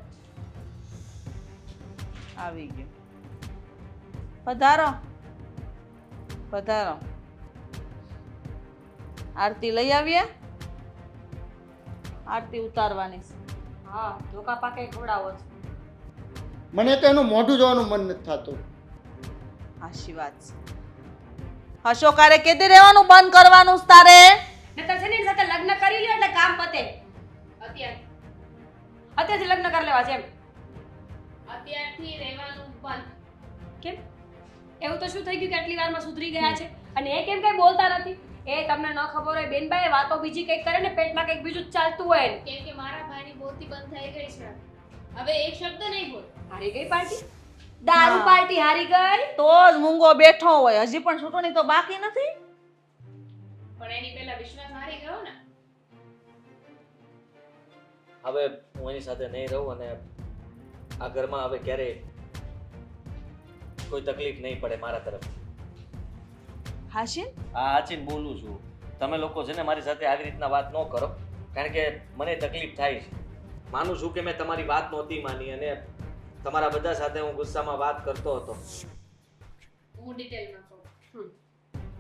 આવી ગયો. પધારો પધારો. આરતી લઈ આવીએ? આરતી ઉતારવાની છે. હા ધોકા પાકે ખવડાવો છો. મને તો એનું મોઢું જોવાનું મન નથી થતું. હાશી વાત છે. અશોકારે કેદી રહેવાનું બંધ કરવાનું છે તારે? નતર છે ને એની સાથે લગ્ન કરી લ્યો એટલે કામ પતે. અત્યારથી લગ્ન કરી લેવા છે એમ. અત્યારથી રહેવાનું બંધ. કેમ એવું તો શું થઈ ગયું કે આટલી વારમાં સુધરી ગયા છે અને એ કેમ કઈ બોલતા નથી? એ તમને ન ખબર હોય બેનબાઈ વાતો બીજી કંઈક કરે ને પેટમાં કંઈક બીજું જ ચાલતું હોય ને. કેમ કે મારા ભાઈની બોલતી બંધ થઈ ગઈ છે. હવે એક શબ્દ નહીં બોલ. હારી ગઈ પાર્ટી, દારૂ હા. પાર્ટી હારી ગઈ. તો જ મૂંગો બેઠો હોય. હજી પણ છૂટણી તો બાકી નથી. પણ એની પહેલા વિશ્વાસ હારી ગયો ને. હવે હું એની સાથે નહીં રહું અને આ ઘરમાં હવે ક્યારેય કોઈ તકલીફ નહીં પડે મારા તરફ. હાશી આ હાચીને બોલું છું. તમે લોકો છે ને મારી સાથે આવી રીતના વાત ન કરો કારણ કે મને તકલીફ થાય છે. માનું છું કે મેં તમારી વાત નહોતી માની અને તમારા બધા સાથે હું ગુસ્સામાં વાત કરતો હતો. હું ડિટેલમાં કહું.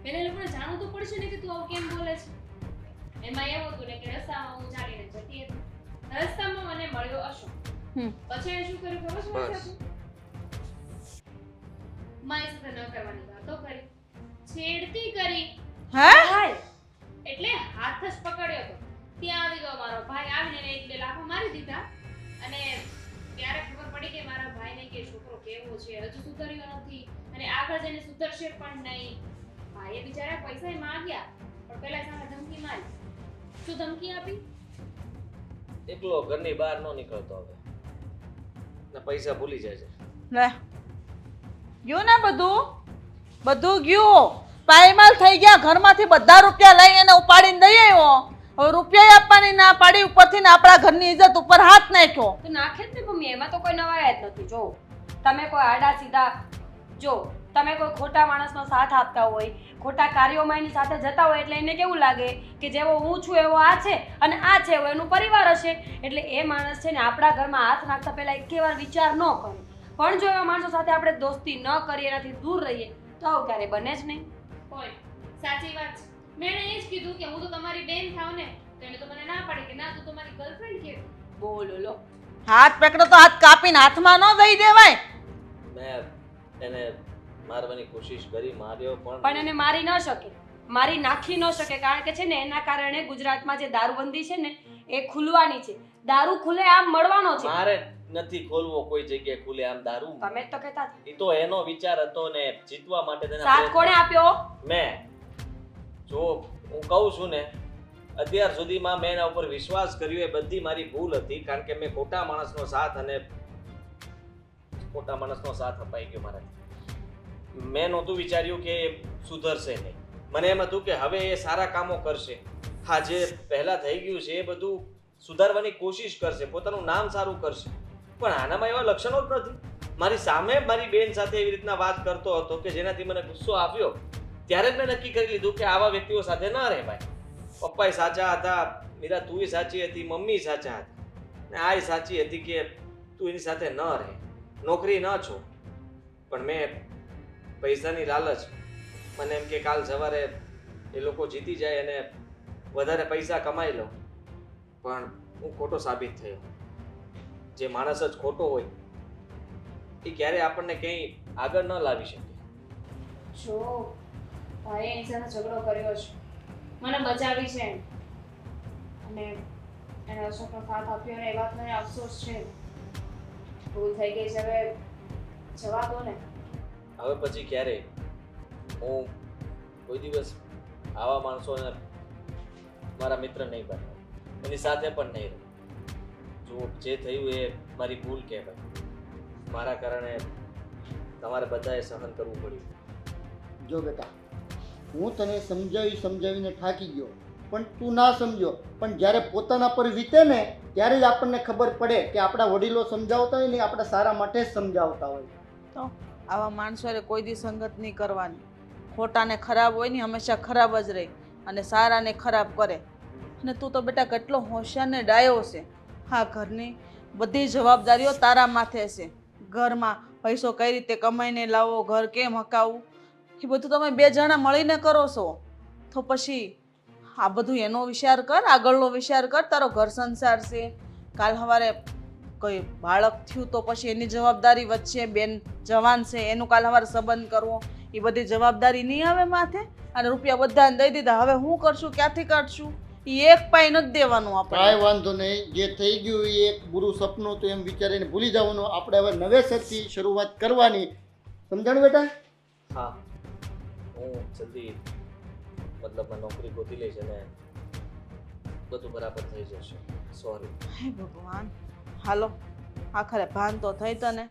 પેલા લોકોને જાણવું તો પડશે ને કે તું આવું કેમ બોલે છે. એમાં એવું હતું ને કે રસ્તામાં હું ચાલીને જતી હતી. રસ્તામાં મને મળ્યો અશોક. પછી એને શું કર્યું ખબર છે મારી બસ. સાથે? મારી સાથે ન કરવાની વાતો કરી, છેડતી કરી. હે હાય એટલે હાથ જ પકડ્યો હતો. ત્યાં આવી ગયો મારો ભાઈ, આવીને એને એક બે લાફા મારી દીધા અને ત્યારે ખબર પડી કે મારા ભાઈને કે છોકરો કેવો છે, હજુ સુધર્યો નથી અને આગળ જઈને સુધરશે પણ નહીં. ભાઈએ બિચારા પૈસા માંગ્યા પણ પેલા સામે ધમકી મારી. શું ધમકી આપી? એકલો ઘરની બહાર ન નીકળતો હવે ને પૈસા ભૂલી જાય છે. લે ગયું ને બધું ગયું. પાયમાલ થઈ ગયા. ઘરમાંથી બધા રૂપિયા લઈને એને ઉપાડીને દઈ આવ્યો. હવે રૂપિયા આપવાની ના પાડી ઉપરથી ને આપણા ઘરની ઇજ્જત ઉપર હાથ નાખ્યો. તો નાખે જ ને મમ્મી, એમાં તો કોઈ નવાઈ જ નથી. જો તમે કોઈ આડા સીધા જો તમે કોઈ ખોટા માણસનો સાથ આપતા હોય, ખોટા કાર્યોમાં એની સાથે જતા હોય એટલે એને કેવું લાગે કે જેવો હું છું એવો આ છે અને આ છે એવો એનું પરિવાર હશે. એટલે એ માણસ છે ને આપણા ઘરમાં હાથ નાખતા પહેલા એકેવાર વિચાર ન કરે. પણ જો એવા માણસો સાથે આપણે દોસ્તી ન કરીએ, એનાથી દૂર રહીએ તો આવું ક્યારે બને જ નહીં. હોય સાચી વાત છે. મેં એને એ જ કીધું કે હું તો તમારી બેન થાવ ને, તો એને તો મને ના પાડી કે ના તું તો મારી ગર્લફ્રેન્ડ કે. બોલો લો. હાથ પકડો તો હાથ કાપીને હાથમાં ન દઈ દેવાય. મેં એને મારવાની કોશિશ કરી, માર્યો પણ એને મારી ન શકે, મારી નાખી ન શકે. કારણ કે છે ને એના કારણે ગુજરાતમાં જે દારૂબંધી છે ને એ ખુલવાની છે. દારૂ ખુલે આમ મળવાનો છે. મારે નથી ખોલવો કોઈ જગ્યાએ ખુલે આમ દારૂ. તમે જ તો કહેતા હતા. એ તો એનો વિચાર હતો ને જીતવા માટે તેના સાથ પ્રયત્ન- કોણે આપ્યો? મેં જો હું કહું છું ને અત્યાર સુધીમાં મેં એના ઉપર વિશ્વાસ કર્યો એ બધી મારી ભૂલ હતી કારણ કે મેં ખોટા માણસનો સાથ અપાઈ ગયો મારાથી. મેં નહોતું વિચાર્યું કે એ સુધરશે નહીં. મને એમ હતું કે હવે એ સારા કામો કરશે. હા, જે પહેલા થઈ ગયું છે એ બધું સુધારવાની કોશિશ કરશે, પોતાનું નામ સારું કરશે. પણ આનામાં એવા લક્ષણો જ નથી. મારી સામે મારી બેન સાથે એવી રીતના વાત કરતો હતો કે જેનાથી મને ગુસ્સો આવ્યો. ત્યારે જ મેં નક્કી કરી લીધું કે આવા વ્યક્તિઓ સાથે ન રહેવાય. પપ્પાએ સાચા હતા, મીરા તુંય સાચી હતી, મમ્મી સાચા હતા ને આય સાચી હતી કે તું એની સાથે ન રહે, નોકરી ન છો. પણ મેં પૈસાની લાલચ, મને એમ કે કાલ સવારે એ લોકો જીતી જાય અને વધારે પૈસા કમાઈ લો. પણ હું ખોટો સાબિત થયો. જે માણસ જ ખોટો હોય એ ક્યારે આપણને ક્યાંય આગળ ન લાવી શકે. જો ભાઈએ એની સાથે ઝઘડો કર્યો છે, મને બચાવી છે અને એને અશોકનો સાથ આપ્યો ને એ વાત મને અફસોસ છે. ભૂલ થઈ ગઈ છે, હવે જવા દો ને. હવે પછી ક્યારેય હું કોઈ દિવસ આવા માણસોને મારા મિત્ર નહીં બનાવું, એની સાથે પણ નહીં રહું. જો જે થયું એ મારી ભૂલ કહેવાય. મારા કારણે તમારે બધાએ સહન કરવું પડ્યું. જો બેટા, હું તને સમજાવીને થાકી ગયો. પણ તું ના સમજો. પણ જ્યારે પોતાના પર વીતે ને ત્યારે જ આપણને ખબર પડે કે આપણા વડીલો સમજાવતા હોય ને આપણા સારા માટે જ સમજાવતા હોય. તો આવા માણસોએ કોઈ દી સંગત નહીં કરવાની. ખોટાને ખરાબ હોય ને હંમેશા ખરાબ જ રહે અને સારાને ખરાબ કરે. અને તું તો બેટા કેટલો હોશિયાર ને ડાયો છે. હા, ઘરની બધી જવાબદારીઓ તારા માથે છે. ઘરમાં પૈસો કઈ રીતે કમાઈને લાવો, ઘર કેમ હકાવવું, એ બધું તમે બે જણા મળીને કરો છો. તો પછી આ બધું એનો વિચાર કર, આગળનો વિચાર કર. તારો ઘર સંસાર છે. કાલ સવારે કોઈ બાળક થયું તો પછી એની જવાબદારી વચ્ચે બેન જવાન છે એનું કાલ સવારે સંબંધ કરવો, એ બધી જવાબદારી નહીં આવે માથે. અને રૂપિયા બધાને દઈ દીધા, હવે હું કરશું, ક્યાંથી કાઢશું? એ એક પાઈ નથી દેવાનું આપણે. કાંઈ વાંધો નહીં, જે થઈ ગયું એ એક બુરું સપનું તો એમ વિચારીને ભૂલી જવાનું. આપણે હવે નવેસરથી શરૂઆત કરવાની. સમજાણું બેટા? હા, હું જલ્દી મતલબમાં નોકરી ગોતી લઈશ અને બધું બરાબર થઈ જશે. સોરી. હે ભગવાન, હાલો આખરે ભાન તો થઈ તને.